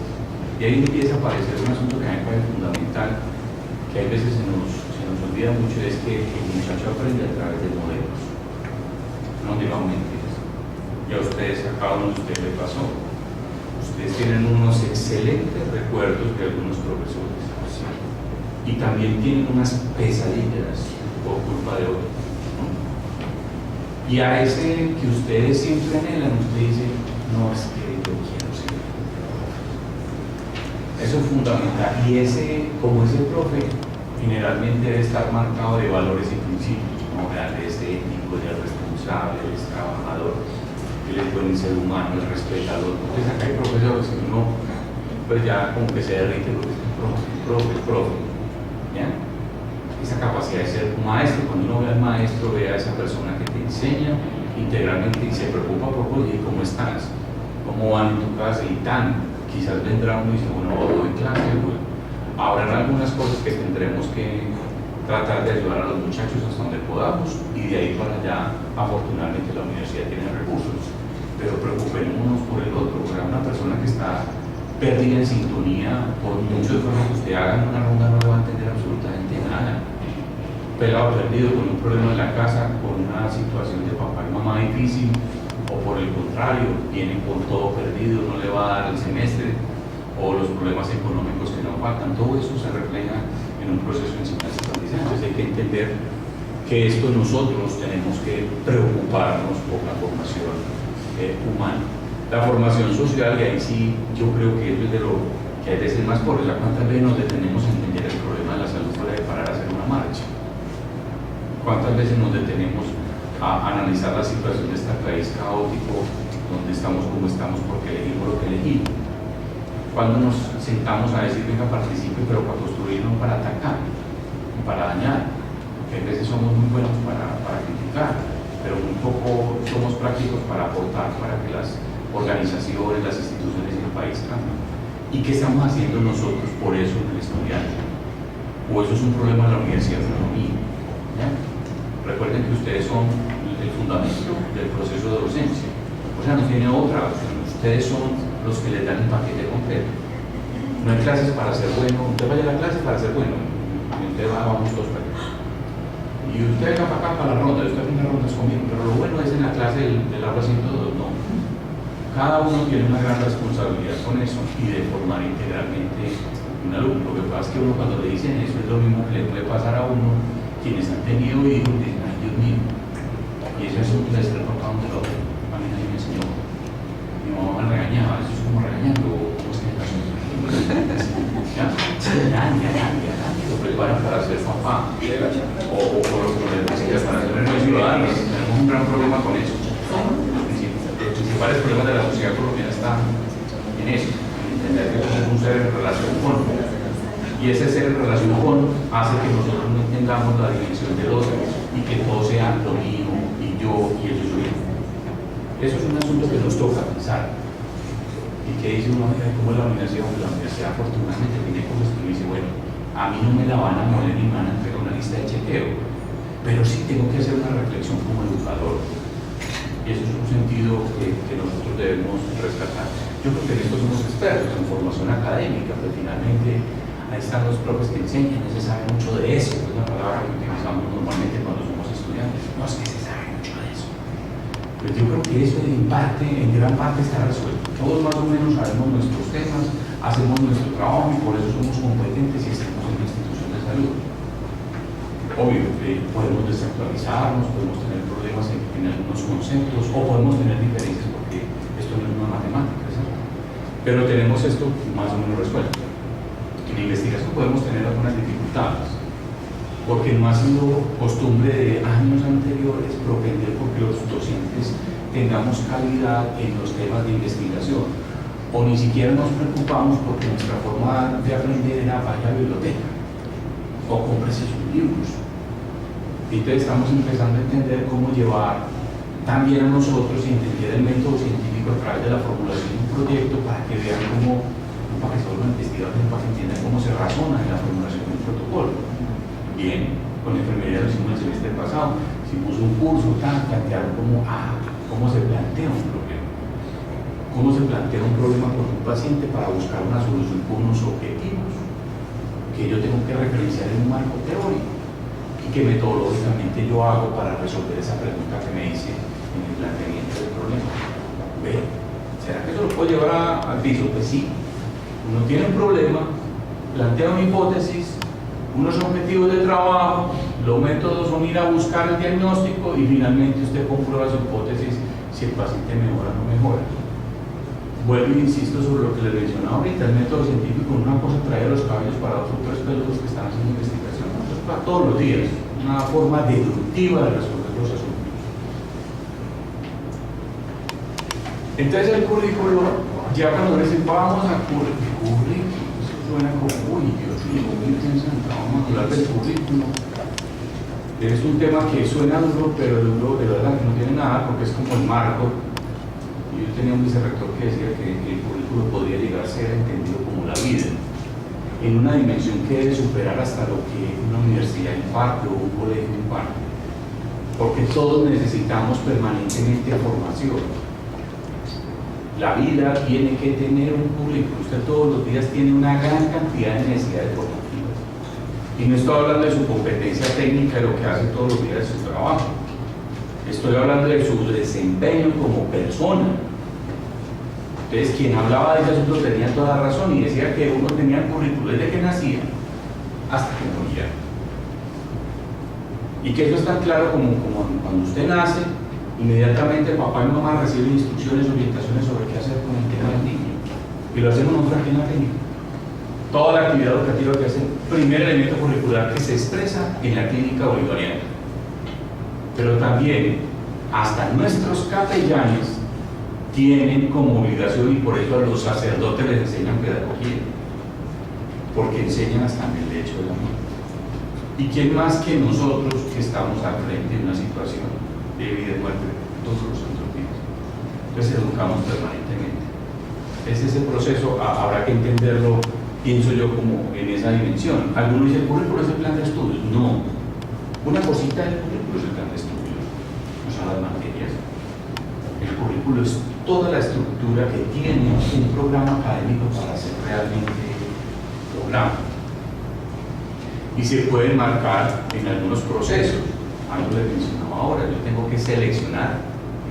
Y ahí empieza a aparecer un asunto que a mí me parece fundamental, que hay veces se nos olvida mucho, es que el muchacho aprende a través de modelos. No digamos mentiras. Y a ustedes, a cada uno de ustedes le pasó. Ustedes tienen unos excelentes recuerdos de algunos profesores. ¿Sí? Y también tienen unas pesadillas por culpa de otros. Y a ese que ustedes siempre anhelan, usted dice: no, es que yo quiero ser. Eso es fundamental. Y como ese profe, generalmente debe estar marcado de valores y principios morales, éticos, de responsable, es trabajador, él es buen ser humano, es respetador. Entonces acá hay profesores que uno pues ya como que se derrite porque es un profe. ¿Ya? Esa capacidad de ser un maestro, cuando uno ve al maestro, ve a esa persona que te enseña integralmente y se preocupa por vos y cómo estás, cómo van en tu casa y quizás vendrá uno y dice: bueno, doy clase, bueno, habrán algunas cosas que tendremos que tratar de ayudar a los muchachos hasta donde podamos, y de ahí para allá, afortunadamente, la universidad tiene recursos, pero preocupémonos por el otro, por una persona que está perdida en sintonía. Por mucho esfuerzo que usted haga en una ronda no le va a entender absolutamente nada. Pelado perdido con un problema en la casa, con una situación de papá y mamá difícil, o por el contrario, viene con todo perdido, no le va a dar el semestre, o los problemas económicos que no faltan. Todo eso se refleja en un proceso de enseñanza-aprendizaje. Entonces hay que entender que esto nosotros tenemos que preocuparnos por la formación humana. La formación social, y ahí sí yo creo que es de lo que hay veces más por eso. ¿Cuántas veces nos detenemos en entender el problema de la salud para parar a hacer una marcha? ¿Cuántas veces nos detenemos a analizar la situación de este país caótico, donde estamos como estamos porque elegimos lo que elegimos? Cuando nos sentamos a decir: venga, participe, pero para construir, no para atacar, ni para dañar? Porque a veces somos muy buenos para criticar, pero muy poco somos prácticos para aportar, para que las organizaciones, las instituciones y el país cambien. ¿Y qué estamos haciendo nosotros por eso en el estudiante? ¿O eso es un problema de la Universidad de Economía? ¿Ya? Recuerden que ustedes son el fundamento del proceso de docencia. O sea, no tiene otra opción. Ustedes son los que les dan el paquete completo. No hay clases para ser bueno. Usted vaya a la clase para ser bueno. Y usted vamos todos para allá. Y usted va para acá para la ronda. Usted hace una ronda conmigo. Pero lo bueno es en la clase del aula 102. No. Cada uno tiene una gran responsabilidad con eso y de formar integralmente un alumno. Lo que pasa es que uno, cuando le dicen eso, es lo mismo que le puede pasar a uno. Quienes han tenido hijos dicen: ay, Dios mío, y eso es un estrés por cada uno de los otros. A mí nadie me enseñó. Mi mamá me regañaba: eso es como regañando, ¿cómo es que es? lo preparan para ser papá, o lo que les decía, para ser buenos ciudadanos. Tenemos un gran problema con eso. Los principales problemas de la sociedad colombiana están en eso, en entender que somos un ser en relación con. Y ese ser en relación con hace que nosotros no entendamos la dimensión del otro y que todo sea lo mío y yo y el yo. Eso es un asunto que nos toca pensar. ¿Y qué dice uno? ¿Cómo es la universidad? La universidad afortunadamente tiene cosas que uno dice, bueno, a mí no me la van a mover ni me van a entregar una lista de chequeo, pero sí tengo que hacer una reflexión como educador. Y eso es un sentido que nosotros debemos rescatar. Yo creo que en esto somos expertos en formación académica, pero finalmente ahí están los profes que enseñan, se sabe mucho de eso, es una palabra que utilizamos normalmente cuando somos estudiantes. No, es que se sabe mucho de eso. Pues yo creo que eso en gran parte está resuelto. Todos más o menos sabemos nuestros temas, hacemos nuestro trabajo y por eso somos competentes y estamos en la institución de salud. Obvio, podemos desactualizarnos, podemos tener problemas en algunos conceptos o podemos tener diferencias porque esto no es una matemática, ¿cierto? Pero tenemos esto más o menos resuelto. En la investigación podemos tener algunas dificultades porque no ha sido costumbre de años anteriores propender porque los docentes tengamos calidad en los temas de investigación, o ni siquiera nos preocupamos porque nuestra forma de aprender era vaya a la biblioteca o cómprese sus libros. Entonces estamos empezando a entender cómo llevar también a nosotros y entender el método científico a través de la formulación de un proyecto para que vean cómo, no para que se vuelvan investigadores, para que entiendan cómo se razona en la formulación de un protocolo. Bien, con la enfermería lo hicimos el semestre pasado, hicimos un curso, plantearon cómo se plantea un problema. Cómo se plantea un problema con un paciente para buscar una solución con unos objetivos que yo tengo que referenciar en un marco teórico y que metodológicamente yo hago para resolver esa pregunta que me hice en el planteamiento del problema. ¿Ve? ¿Será que eso lo puedo llevar al piso? Pues sí. Uno tiene un problema, plantea una hipótesis, unos objetivos de trabajo, los métodos son ir a buscar el diagnóstico y finalmente usted comprueba su hipótesis si el paciente mejora o no mejora. Vuelvo e insisto sobre lo que les mencionaba ahorita, el método científico, una cosa trae los cabellos para otros tres pelos que están haciendo investigación, eso es para todos los días, una forma deductiva de resolver los asuntos. Entonces el currículo, ya cuando dicen vamos a currículo, eso suena como, uy, Dios mío, vamos a hablar del currículo. Es un tema que suena duro, pero duro de verdad que no tiene nada, porque es como el marco. Yo tenía un vicerrector que decía que el currículo podría llegar a ser entendido como la vida, en una dimensión que debe superar hasta lo que una universidad imparte o un colegio imparte, porque todos necesitamos permanentemente formación. La vida tiene que tener un currículo, usted todos los días tiene una gran cantidad de necesidades formativas, y no estoy hablando de su competencia técnica, de lo que hace todos los días de su trabajo, estoy hablando de su desempeño como persona. Entonces, quien hablaba de ese asunto tenía toda la razón y decía que uno tenía el currículo desde que nacía hasta que moría. Y que eso es tan claro como cuando usted nace, inmediatamente papá y mamá reciben instrucciones, orientaciones sobre qué hacer con el tema del niño. Y lo hacemos nosotros aquí en la clínica. Toda la actividad educativa que hacen, primer elemento curricular que se expresa en la clínica bolivariana. Pero también, hasta nuestros capellanes tienen como obligación, y por eso a los sacerdotes les enseñan pedagogía, porque enseñan hasta en el lecho de la muerte. ¿Y quién más que nosotros que estamos al frente de una situación de vida y muerte todos los otros días? Entonces educamos permanentemente. Es ese proceso, habrá que entenderlo, pienso yo, como en esa dimensión. Algunos dicen, el currículo es el plan de estudios. No, una cosita del currículo es el plan de estudios, no son las materias. El currículo es toda la estructura que tiene un programa académico para ser realmente programa. Y se puede marcar en algunos procesos. Algo les mencionaba ahora, yo tengo que seleccionar,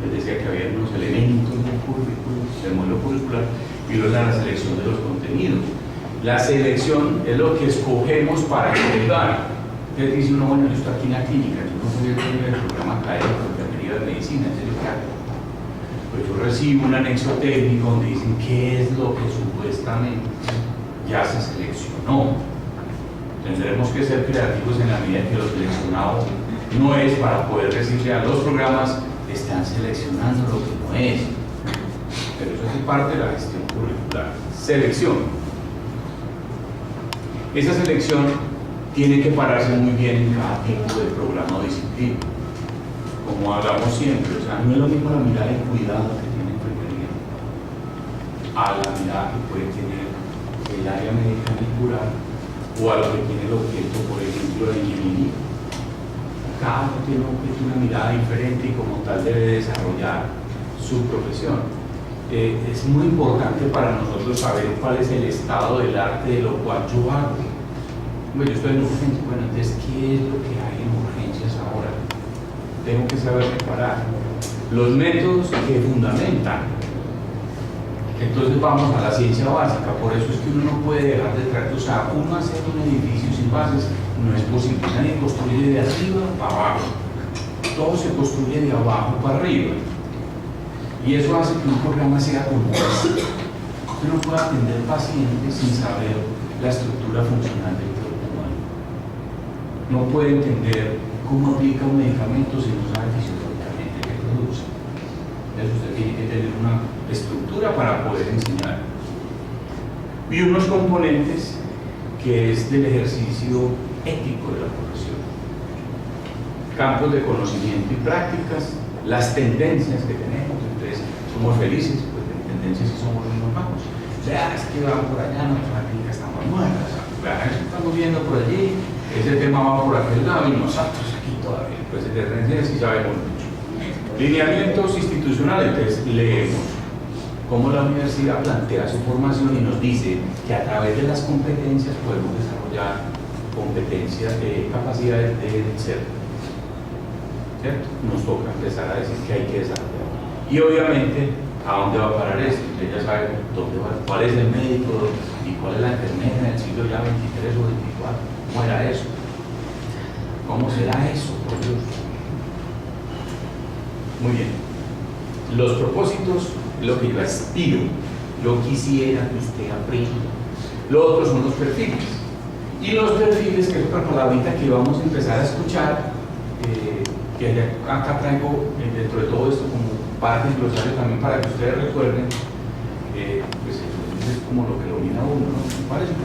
les decía que había unos elementos del currículo, del modelo curricular, y luego la selección de los contenidos. La selección es lo que escogemos para entregar. Entonces dice uno, bueno, yo estoy aquí en la clínica, yo no soy el programa académico de enfermería de medicina, entonces yo qué hago. Pues yo recibo un anexo técnico donde dicen qué es lo que supuestamente ya se seleccionó. Tendremos que ser creativos en la medida que lo seleccionado no es para poder decirle a los programas están seleccionando lo que no es. Pero eso hace parte de la gestión curricular. Selección. Esa selección tiene que pararse muy bien en cada tipo de programa o disciplina. Como hablamos siempre, o sea, no es lo mismo la mirada de cuidado que tiene enfermería a la mirada que puede tener el área médica y curar o a lo que tiene el objeto, por ejemplo, de ingeniería. Cada uno tiene un objeto, una mirada diferente y como tal debe desarrollar su profesión. Es muy importante para nosotros saber cuál es el estado del arte de lo cual yo hago. Bueno, yo estoy en urgencias, bueno, entonces, ¿qué es lo que hay en urgencias ahora? Tengo que saber separar los métodos que fundamentan. Entonces vamos a la ciencia básica, por eso es que uno no puede dejar de tratar, o sea, uno hacer un edificio sin bases no es posible, nadie construye de arriba para abajo, todo se construye de abajo para arriba, y eso hace que un programa sea complejo. Usted no puede atender pacientes sin saber la estructura funcional del cuerpo humano, no puede entender cómo aplica un medicamento si no sabe fisiológicamente qué produce. Entonces usted tiene que tener una estructura para poder enseñar. Y unos componentes que es del ejercicio ético de la profesión. Campos de conocimiento y prácticas, las tendencias que tenemos, entonces somos felices, pues en tendencias sí somos los mismos vamos. O sea, es que van por allá, nuestra clínica estamos muertas, estamos viendo por allí, ese tema va por aquel lado y nosotros aquí todavía, pues de tendencias sí sabemos mucho. Lineamientos institucionales, entonces leemos cómo la universidad plantea su formación y nos dice que a través de las competencias podemos desarrollar competencias, capacidades de ser. ¿Cierto? Nos toca empezar a decir que hay que desarrollar. Y obviamente, ¿a dónde va a parar esto? Usted ya sabe dónde va, cuál es el médico y cuál es la enfermera en el siglo ya 23 o 24. ¿Cómo era eso? ¿Cómo será eso? Por Dios. Muy bien. Los propósitos, lo que yo aspiro, yo quisiera que usted aprenda. Lo otro son los perfiles. Y los perfiles, que es otra palabrita que vamos a empezar a escuchar, que acá traigo dentro de todo esto como parte del glosario también para que ustedes recuerden, pues eso es como lo que lo mira uno, ¿no? ¿Cuál es el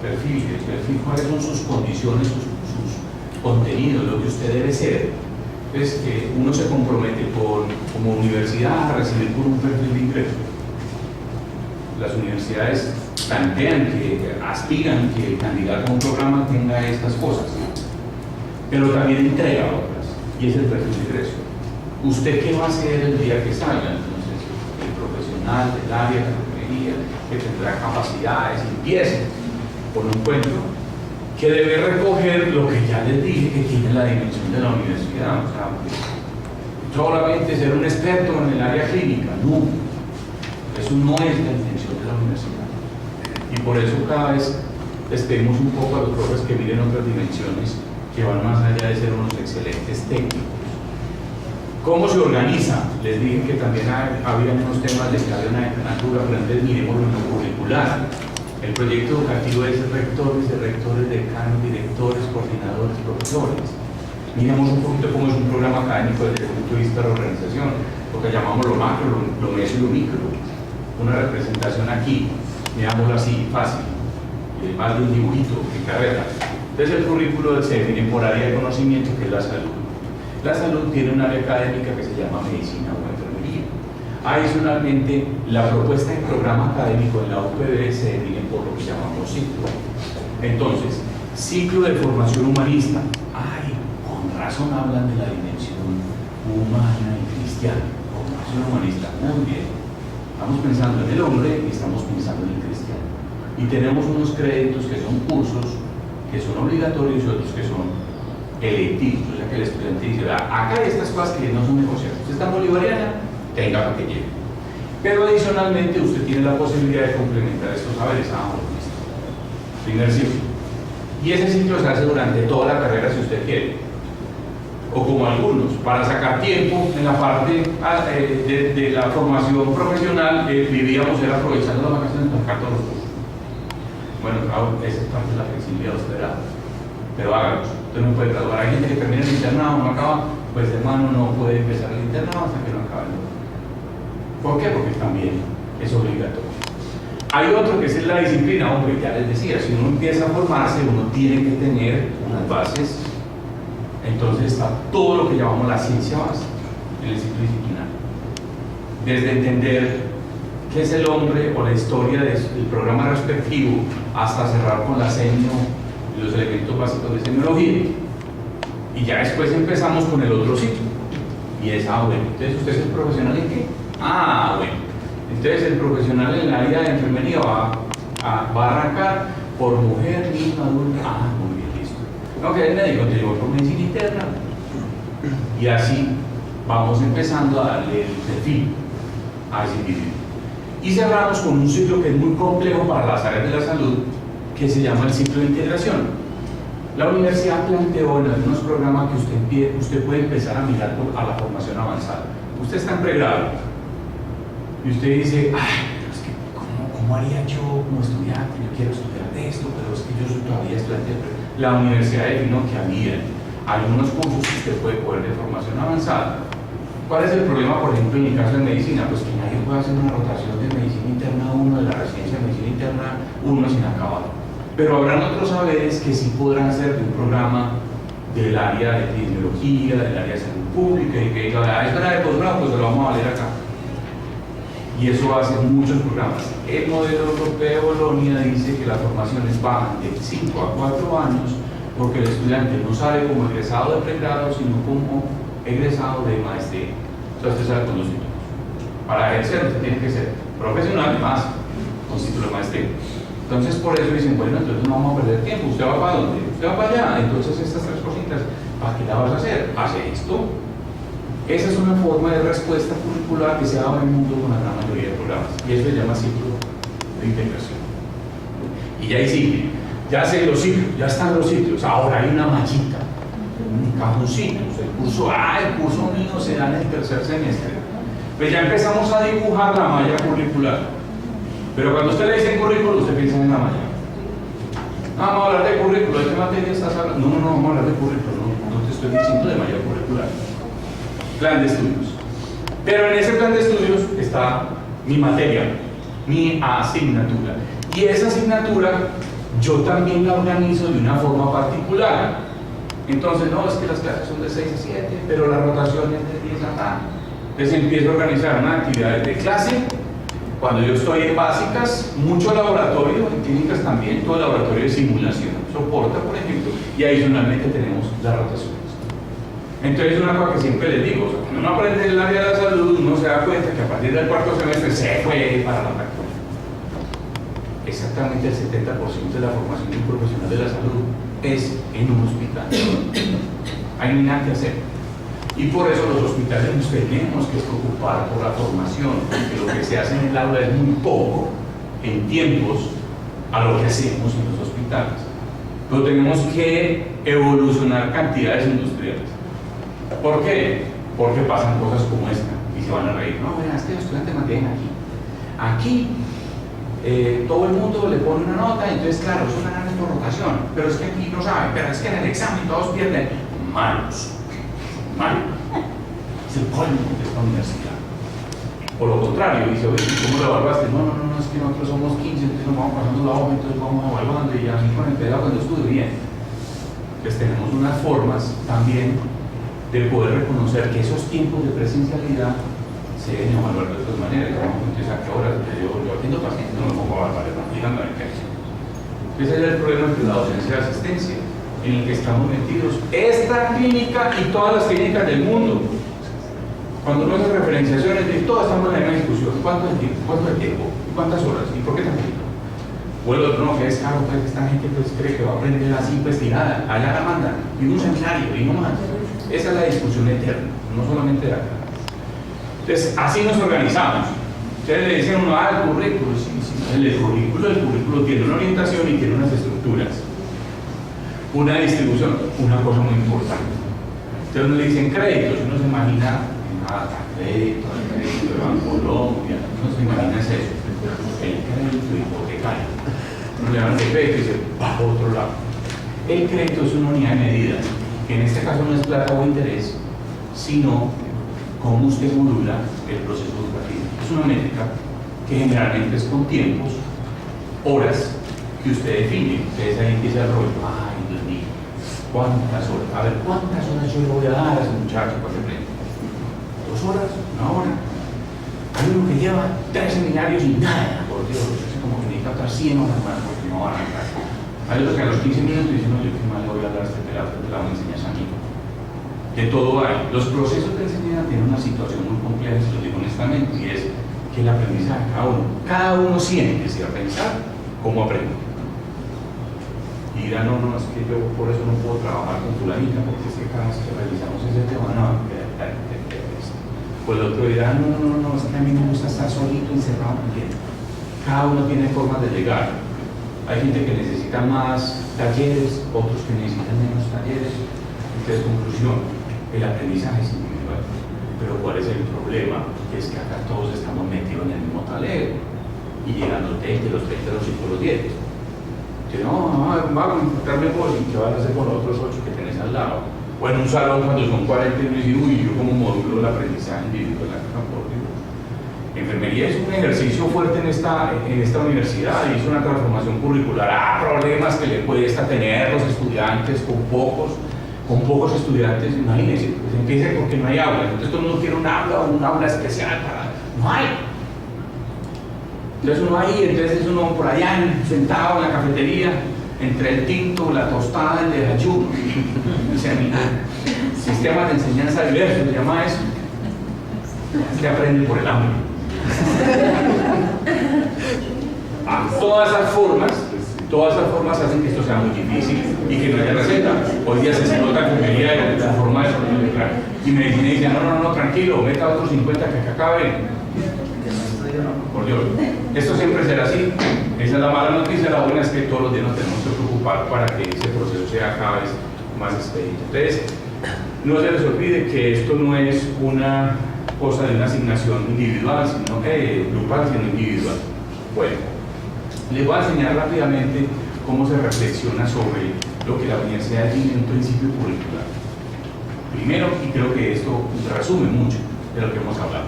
perfil? ¿Cuáles son sus condiciones, sus contenidos, lo que usted debe ser? Pues que uno se compromete como universidad a recibir por un perfil de ingreso. Las universidades plantean que aspiran que el candidato a un programa tenga estas cosas, pero también entrega otras, y es el perfil de ingreso. ¿Usted qué va a hacer el día que salga? Entonces, el profesional del área de enfermería, que tendrá capacidades, empiece por un cuento que debe recoger lo que ya les dije que tiene la dimensión de la universidad. O sea, solamente ser un experto en el área clínica, no. Eso no es la intención de la universidad. Y por eso cada vez les pedimos un poco a los profes que miren otras dimensiones que van más allá de ser unos excelentes técnicos. ¿Cómo se organiza? Les dije que también había unos temas de cadena de natura, pero antes miremos lo curricular. El proyecto educativo es rectores, decanos, directores, coordinadores, profesores. Miremos un poquito cómo es un programa académico desde el punto de vista de la organización, lo que llamamos lo macro, lo meso y lo micro. Una representación aquí, mirámoslo así, fácil, más de un dibujito en carrera. Entonces el currículo se define por área de conocimiento, que es la salud. La salud tiene un área académica que se llama medicina o enfermería. Adicionalmente, la propuesta de programa académico en la UPB se define por lo que llamamos ciclo. Entonces, ciclo de formación humanista. Ay, con razón hablan de la dimensión humana y cristiana. Formación humanista, muy bien. Estamos pensando en el hombre y estamos pensando en el cristiano. Y tenemos unos créditos que son cursos que son obligatorios y otros que son electivos. O sea que el estudiante dice, acá hay estas cosas que no son negociables. Usted está bolivariana, tenga para que llegue. Pero adicionalmente usted tiene la posibilidad de complementar estos saberes. Primer ciclo. Y ese ciclo se hace durante toda la carrera si usted quiere. O como algunos, para sacar tiempo en la parte de la formación profesional, vivíamos era aprovechando las vacaciones para sacar todos los cursos. Bueno, claro, esa es parte de la flexibilidad, usted verá. Pero hágalo, usted no puede graduar. Hay gente que termina el internado, no acaba, pues hermano, no puede empezar el internado hasta que no acabe el otro. ¿Por qué? Porque también es obligatorio. Hay otro que es la disciplina, hombre, ya les decía, si uno empieza a formarse, uno tiene que tener unas bases. Entonces está todo lo que llamamos la ciencia base en el ciclo disciplinario. Desde entender qué es el hombre o la historia del programa respectivo hasta cerrar con la semio y los elementos básicos de semiología. Y ya después empezamos con el otro ciclo. Y es, bueno, entonces usted es el profesional en qué? Bueno. Entonces el profesional en el área de enfermería va a arrancar por mujer, niño, adulto. Muy bien, listo. No, que el médico te llevó por medicina interna. Y así vamos empezando a darle el perfil a ese individuo. Y cerramos con un ciclo que es muy complejo para las áreas de la salud, que se llama el ciclo de integración. La universidad planteó en algunos programas que usted puede empezar a mirar a la formación avanzada. Usted está en pregrado y usted dice, pero es que ¿cómo haría yo como estudiante? Yo quiero estudiar de esto, pero es que yo soy todavía estudiante. La universidad definió que había algunos cursos que usted puede coger de formación avanzada. ¿Cuál es el problema, por ejemplo, en el caso de medicina? Pues que nadie puede hacer una rotación de medicina interna 1, de la residencia de medicina interna 1 sin acabar. Pero habrán otros saberes que sí podrán ser de un programa del área de epidemiología, del área de salud pública, y que diga, es verdad de posgrado, pues lo vamos a valer acá. Y eso hace muchos programas. El modelo europeo de Bolonia dice que las formaciones bajan de 5 a 4 años porque el estudiante no sale como egresado de pregrado, sino como egresado de maestría. Entonces usted sale con 2 títulos. Para ejercer usted tiene que ser profesional, más con título de maestría. Entonces por eso dicen, bueno, entonces no vamos a perder tiempo. ¿Usted va para dónde? Usted va para allá. Entonces estas 3 cositas, ¿para qué la vas a hacer? Hace esto. Esa es una forma de respuesta curricular que se da en el mundo con la gran mayoría de programas. Y eso se llama ciclo de integración. Y ya hay ciclo. Ya sé los ciclos, ya están los ciclos. Ahora hay una mallita, un cajoncito. El curso mío se da en el 3er semestre. Pues ya empezamos a dibujar la malla curricular. Pero cuando usted le dice currículo, usted piensa en la malla. No, vamos a hablar de currículo. ¿De qué materia estás hablando? No, vamos a hablar de currículo. No te estoy diciendo de malla curricular. Plan de estudios. Pero en ese plan de estudios está mi materia, mi asignatura. Y esa asignatura yo también la organizo de una forma particular. Entonces, no, es que las clases son de 6 a 7, pero la rotación es de 10 a tal. Entonces empiezo a organizar unas actividades de clase. Cuando yo estoy en básicas, mucho laboratorio, en clínicas también, todo el laboratorio de simulación, soporta, por ejemplo, y adicionalmente tenemos las rotaciones. Entonces, una cosa que siempre les digo, cuando uno aprende el área de la salud, uno se da cuenta que a partir del 4º semestre se fue para la práctica. Exactamente el 70% de la formación de un profesional de la salud es en un hospital. Hay nada que hacer. Y por eso los hospitales nos tenemos que preocupar por la formación, porque lo que se hace en el aula es muy poco en tiempos a lo que hacemos en los hospitales. Pero tenemos que evolucionar cantidades industriales. ¿Por qué? Porque pasan cosas como esta y se van a reír. No, mira, es que los estudiantes mantienen aquí. Todo el mundo le pone una nota, entonces claro, eso ganan por rotación, pero es que aquí no saben, pero es que en el examen todos pierden. Malos. Es el colmo de esta universidad. Por lo contrario, dice, oye, ¿cómo lo evaluaste? No, es que nosotros somos 15, entonces nos vamos pasando la hoja, entonces vamos evaluando y a mí con el pedazo cuando estudio bien. Pues tenemos unas formas también de poder reconocer que esos tiempos de presencialidad se deben evaluar de otras maneras. Entonces, ¿a qué horas? Yo atiendo pacientes, no me pongo a evaluar, no digan la verdad. Ese es el problema entre la docencia de asistencia, en el que estamos metidos. Esta clínica y todas las clínicas del mundo. Cuando uno hace referenciaciones, todas estamos en la misma discusión. ¿Cuánto es el tiempo? ¿Cuánto es el tiempo? ¿Y cuántas horas? ¿Y por qué tan poquito? O el otro, no, que es caro, pues esta gente pues, cree que va a aprender así, pues tirada, allá la mandan, y un seminario, y no más. Esa es la discusión eterna, no solamente de acá. Entonces, así nos organizamos. Ustedes le dicen uno, el currículo, sí. El currículo tiene una orientación y tiene unas estructuras. Una distribución, una cosa muy importante. Entonces uno le dicen créditos, uno se imagina crédito de Banco Colombia, uno se imagina eso, el crédito hipotecario. uno le dan el efecto y se va a otro lado. El crédito es una unidad de medida, que en este caso no es plata o interés, sino cómo usted modula el proceso educativo. Es una métrica que generalmente es con tiempos, horas que usted define. Ustedes ahí empieza el rollo, ay Dios mío, ¿cuántas horas? A ver, ¿cuántas horas yo le voy a dar a ese muchacho para que aprenda? ¿2 horas? ¿1 hora? Hay uno que lleva 3 seminarios y nada, por Dios, es como que necesita otras 100 horas más porque no van a arrancar. Hay otros que a los 15 minutos dicen, no, yo qué mal le voy a hablar a este pelado me enseñas a mí. De todo hay. Los procesos de enseñanza tienen una situación muy compleja, se lo digo honestamente, y es que el aprendizaje, cada uno siente si a pensar cómo aprende. Y dirá, no, es que yo por eso no puedo trabajar con fulanita, porque es que cada vez que realizamos ese tema, no, pues el otro dirá, no, es que a mí me gusta estar solito, encerrado, porque cada uno tiene formas de llegar. Hay gente que necesita más talleres, otros que necesitan menos talleres. Entonces, conclusión, el aprendizaje es individual. Pero ¿cuál es el problema? Que es que acá todos estamos metidos en el mismo tablero y llegan los 20, los 30, los 5, los 10. Dice, no, vamos a encontrarme vos y qué vas a hacer con los otros 8 que tenés al lado. O en un salón cuando son 40 y uno dice, uy, yo como módulo el aprendizaje individual, por Dios. Enfermería es un ejercicio fuerte en esta universidad y es una transformación curricular. Problemas que le cuesta tener los estudiantes con pocos estudiantes, imagínense, pues empieza porque no hay aula, entonces todo el mundo quiere un aula especial para... no hay. Entonces uno ahí, entonces uno por allá sentado en la cafetería, entre el tinto, la tostada, el desayuno. Sistemas de enseñanza diversos, se llama eso. Se aprende por el hambre. Todas esas formas hacen que esto sea muy difícil y que no haya receta. Hoy día se nota que quería la forma de solucionar. Y medicina dice, no, tranquilo, meta otros 50 que acá acaben. Por Dios, esto siempre será así. Esa es la mala noticia. La buena es que todos los días nos tenemos que preocupar para que ese proceso sea cada vez más expedito. Entonces, no se les olvide que esto no es una cosa de una asignación individual, sino grupal, sino individual. Bueno, les voy a enseñar rápidamente cómo se reflexiona sobre lo que la universidad tiene en un principio curricular. Primero, y creo que esto resume mucho de lo que hemos hablado,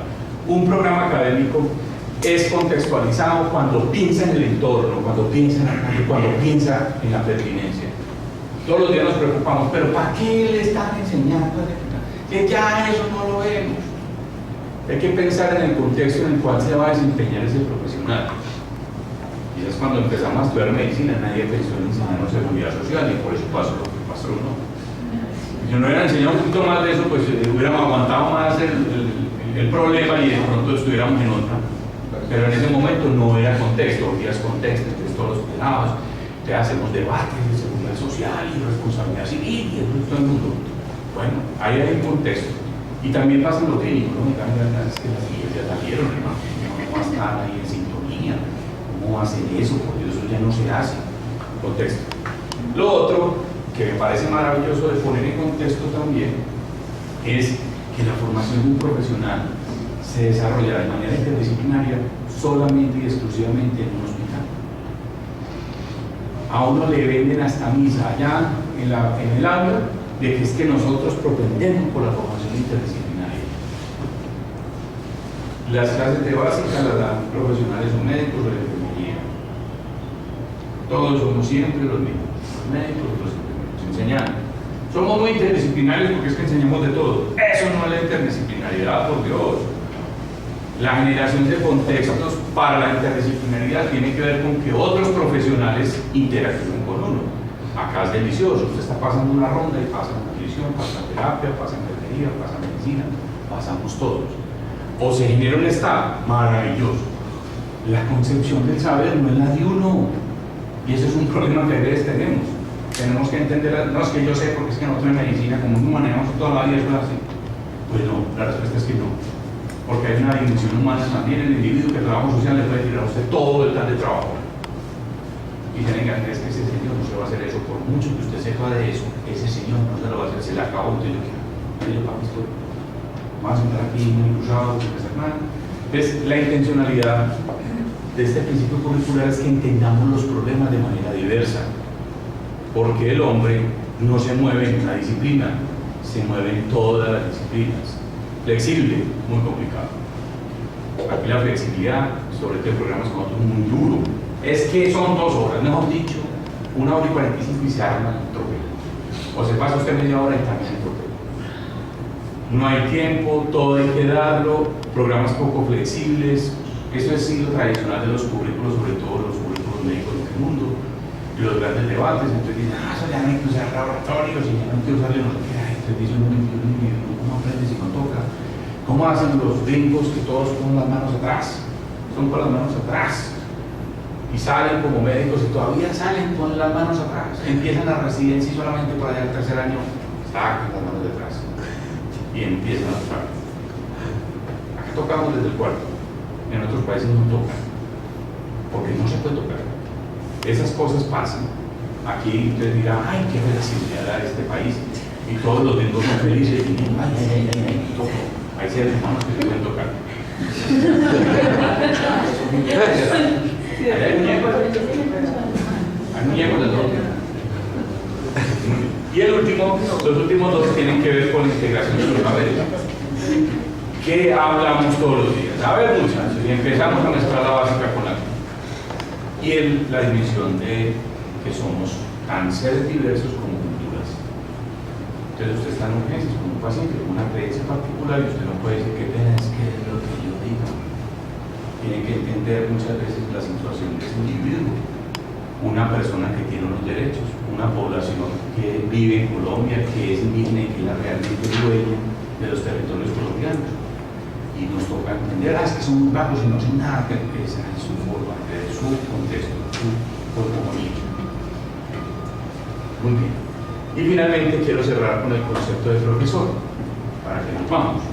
un programa académico es contextualizado cuando piensa en el entorno, cuando piensa en la calle, cuando piensa en la pertinencia. Todos los días nos preocupamos, pero ¿para qué le están enseñando? Que ya eso no lo vemos. Hay que pensar en el contexto en el cual se va a desempeñar ese profesional. Y es cuando empezamos a estudiar medicina, nadie pensó en enseñarnos seguridad social y por eso pasó lo que pasó, ¿no? Si no hubieran enseñado un poquito más de eso, pues hubiéramos aguantado más el problema y de pronto estuviéramos en otra. Pero en ese momento no era contexto, hoy día es contexto, entonces todos los pelados, ya hacemos debates de seguridad social y responsabilidad civil y todo el mundo. Bueno, ahí hay un contexto. Y también pasa en lo clínico, ¿no? Es que las iglesias salieron, hermano, ¿cómo va a estar ahí en sintonía? ¿Cómo va a hacer eso? Porque eso ya no se hace. Contexto. Lo otro que me parece maravilloso de poner en contexto también es que la formación de un profesional se desarrolla de manera interdisciplinaria solamente y exclusivamente en un hospital. A uno le venden hasta misa allá en el aula de que es que nosotros propendemos por la formación interdisciplinaria. Las clases de básica las dan profesionales o médicos o de enfermería. Todos somos siempre los mismos, los médicos, los enfermeros, enseñando. Somos muy interdisciplinarios porque es que enseñamos de todo. Eso no es la interdisciplinaridad, por Dios. La generación de contextos para la interdisciplinaridad tiene que ver con que otros profesionales interactúen con uno. Acá es delicioso, usted está pasando una ronda y pasa nutrición, pasa terapia, pasa enfermería, pasa medicina, pasamos todos. O se genera un estado maravilloso. La concepción del saber no es la de uno, y ese es un problema que a veces tenemos. Tenemos que entender, no es que yo sé porque es que nosotros en medicina, como no manejamos toda la vida, eso es así. Pues no, la respuesta es que no. Porque hay una dimensión humana también en el individuo que el trabajo social le puede tirar a usted todo el plan de trabajo. Y tienen que entender que ese señor no se va a hacer eso, por mucho que usted sepa de eso, ese señor no se lo va a hacer, se le acabó, entonces yo papi, estoy más a sentar aquí muy cruzado, sin hacer nada. Entonces, la intencionalidad de este principio curricular es que entendamos los problemas de manera diversa, porque el hombre no se mueve en una disciplina, se mueve en todas las disciplinas. Flexible, muy complicado. Aquí la flexibilidad, sobre todo en programas como otros, muy duro. Es que son 2 horas, mejor dicho, 1 hora y 45 y se arma el tropel. O se pasa usted media hora y también el tropel. No hay tiempo, todo hay que darlo, programas poco flexibles. Eso es sido tradicional de los currículos, sobre todo los currículos médicos del mundo, y los grandes debates. Entonces dicen, eso ya no hay que usar laboratorios, y ya no hay que usarle no sé qué. Entonces dicen, ¿cómo aprendes si no toca? ¿Cómo hacen los gringos que todos con las manos atrás? Son con las manos atrás. Y salen como médicos y todavía salen con las manos atrás. Empiezan la residencia y solamente por allá el 3er año sacan las manos detrás. Y empiezan a tocar. Acá tocamos desde el cuarto. En otros países no tocan, porque no se puede tocar. Esas cosas pasan. Aquí usted dirá, ay, qué flexibilidad de este país, y todos los gringos son felices y dicen, ay, toco. Hay seres humanos que se pueden tocar. Hay muñecos de todo. Y los últimos 2 tienen que ver con la integración de los saberes. ¿Qué hablamos todos los días? A ver, muchachos, y empezamos a mezclar la básica con la y la dimensión de que somos tan seres diversos como culturas. Entonces usted está en urgencias con un paciente con una creencia particular y usted no puede decir que es que es lo que yo diga. Tiene que entender muchas veces la situación de ese individuo. Una persona que tiene unos derechos, una población que vive en Colombia, que es indígena y que es la realmente dueña de los territorios colombianos. Y nos toca entender, es que son vagos y no son nada, que es en su forma, de su contexto, su cosmogonía. Muy bien. Y finalmente quiero cerrar con el concepto de profesor, para que nos vamos.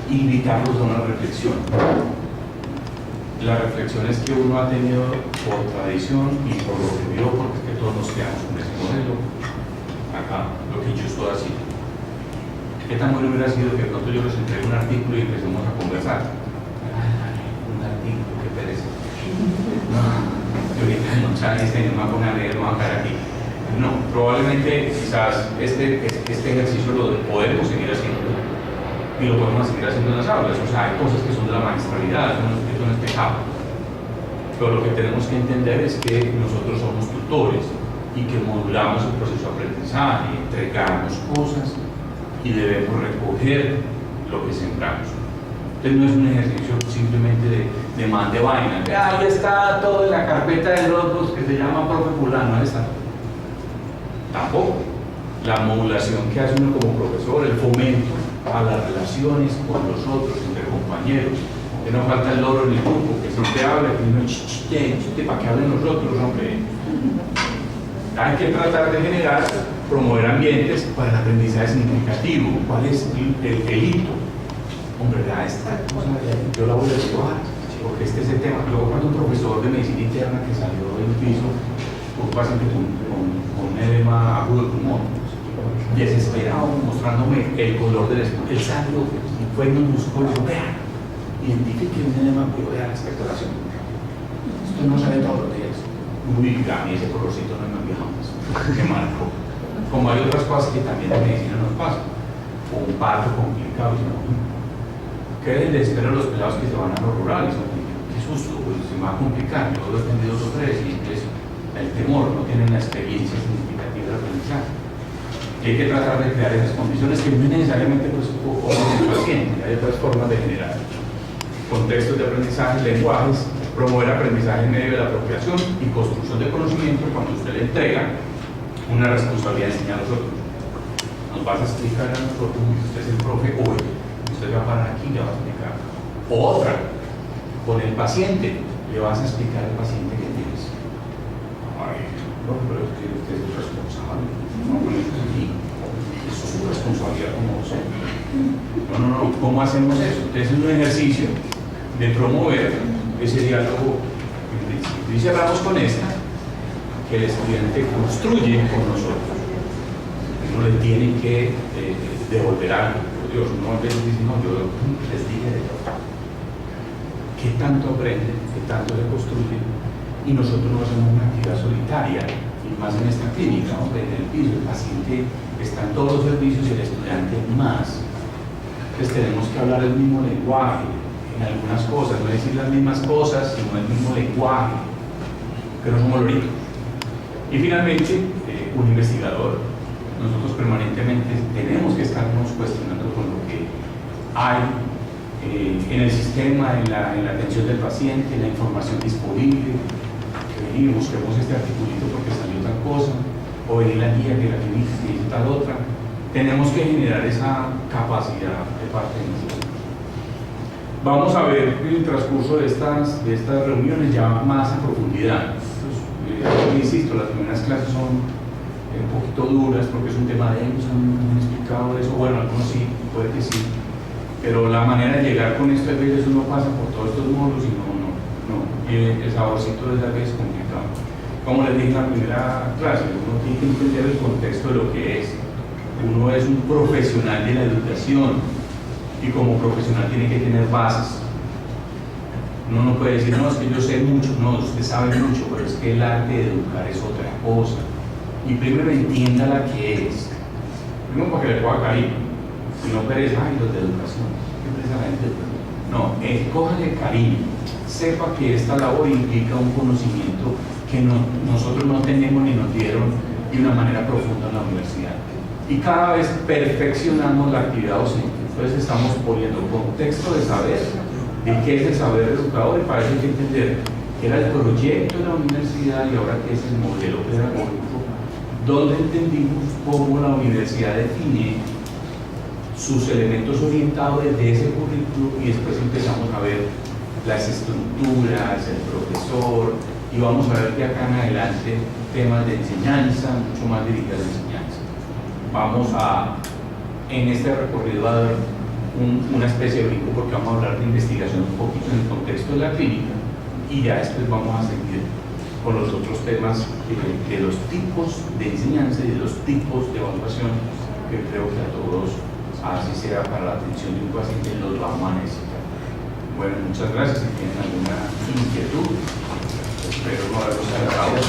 Invitarlos a una reflexión. Las reflexiones que uno ha tenido por tradición y por lo que vio, porque es que todos nos quedamos con ese modelo, acá, lo que yo estoy haciendo. ¿Qué tan bueno hubiera sido que de pronto yo les entregue un artículo y empecemos a conversar? Un artículo, qué pereza. No, yo ahorita no me voy a poner a leer, no voy a caer aquí. No, probablemente quizás este ejercicio lo podemos seguir haciendo y lo podemos seguir haciendo en las aulas. O sea, hay cosas que son de la magistralidad, eso no es pecado. Pero lo que tenemos que entender es que nosotros somos tutores y que modulamos el proceso de aprendizaje, entregamos cosas y debemos recoger lo que sembramos. Entonces no es un ejercicio simplemente de man de vaina. Ahí está todo en la carpeta de Dropbox que se llama profe fulano, ahí está. Tampoco. La modulación que hace uno como profesor, el fomento a las relaciones con los otros, entre compañeros, que no falta el loro en el grupo, que siempre habla, que no chiste, para que hablen los otros, hombre. Hay que tratar de generar, promover ambientes para el aprendizaje significativo. ¿Cuál es el hito? Hombre, esta cosa yo la voy a llevar, porque este es el tema. Luego cuando un profesor de medicina interna que salió del piso, un paciente con edema agudo de pulmón, desesperado, mostrándome el color del estómago, el sangre, y fue en un músculo, vean, identifique un edema agudo de la expectoración. Esto no sale todos los días. Uy, a mí ese colorcito no me envía más, me marcó. Como hay otras cosas que también en medicina nos pasan, o un parto complicado, ¿qué les espero a los pelados que se van a los rurales? Qué susto, pues se me va a complicar. Yo he aprendido 2 o 3 y es el temor, no tienen la experiencia significativa de aprendizaje. Y hay que tratar de crear esas condiciones que no necesariamente pues, el paciente, hay otras formas de generar contextos de aprendizaje, lenguajes, promover aprendizaje en medio de la apropiación y construcción de conocimiento cuando usted le entrega una responsabilidad de enseñar a los otros. Nos vas a explicar a nosotros, usted es el profe hoy, usted va a parar aquí y le va a explicar. Otra, con el paciente, le vas a explicar al paciente que tienes. Ay, no, pero es que usted es el responsable. No, pero es su responsabilidad como docente. No, ¿cómo hacemos eso? Entonces es un ejercicio de promover ese diálogo en principio. Y cerramos con esta, que el estudiante construye con nosotros. Uno le tiene que devolver algo. Por Dios, uno a veces dice, no, yo les dije de todo. ¿Qué tanto aprende? ¿Qué tanto se construye, y nosotros no hacemos una actividad solitaria, y más en esta clínica, ¿no? En el piso, el paciente está en todos los servicios y el estudiante más. Entonces tenemos que hablar el mismo lenguaje en algunas cosas, no decir las mismas cosas, sino el mismo lenguaje, que no somos loritos. Y finalmente, un investigador. Nosotros permanentemente tenemos que estarnos cuestionando con lo que hay en el sistema, en la atención del paciente, en la información disponible, que venimos, busquemos este articulito porque salió tal cosa, o venir la guía que la clínica que dice tal otra. Tenemos que generar esa capacidad de parte de nosotros. Vamos a ver en el transcurso de estas reuniones ya más a profundidad. Insisto, las primeras clases son un poquito duras porque es un tema denso, no han explicado eso, bueno, algunos sí, puede que sí, pero la manera de llegar con esto a veces uno pasa por todos estos módulos y no, y el saborcito es a veces complicado. Como les dije en la primera clase, uno tiene que entender el contexto de lo que es. Uno es un profesional de la educación y como profesional tiene que tener bases. Uno no puede decir, no, es que yo sé mucho, no, usted sabe mucho, pero es que el arte de educar es otra cosa. Y primero entienda la que es. Primero para que le coja cariño. Si no pereza, ay, los de educación. ¿Qué pereza la gente? No, cójale cariño. Sepa que esta labor implica un conocimiento que nosotros no tenemos ni nos dieron de una manera profunda en la universidad. Y cada vez perfeccionamos la actividad docente. Entonces estamos poniendo contexto de saber de qué es el saber educador, y para eso hay que entender que era el proyecto de la universidad y ahora qué es el modelo pedagógico, donde entendimos cómo la universidad define sus elementos orientados desde ese currículo, y después empezamos a ver las estructuras, el profesor, y vamos a ver que acá en adelante temas de enseñanza, mucho más dirigidos a la enseñanza. Vamos en este recorrido a dar una especie de brinco porque vamos a hablar de investigación un poquito en el contexto de la clínica, y ya después vamos a seguir con los otros temas de los tipos de enseñanza y de los tipos de evaluación que creo que a todos, así sea para la atención de un paciente, los vamos a necesitar. Bueno, muchas gracias. Si tienen alguna inquietud, espero no haberlos agarrado.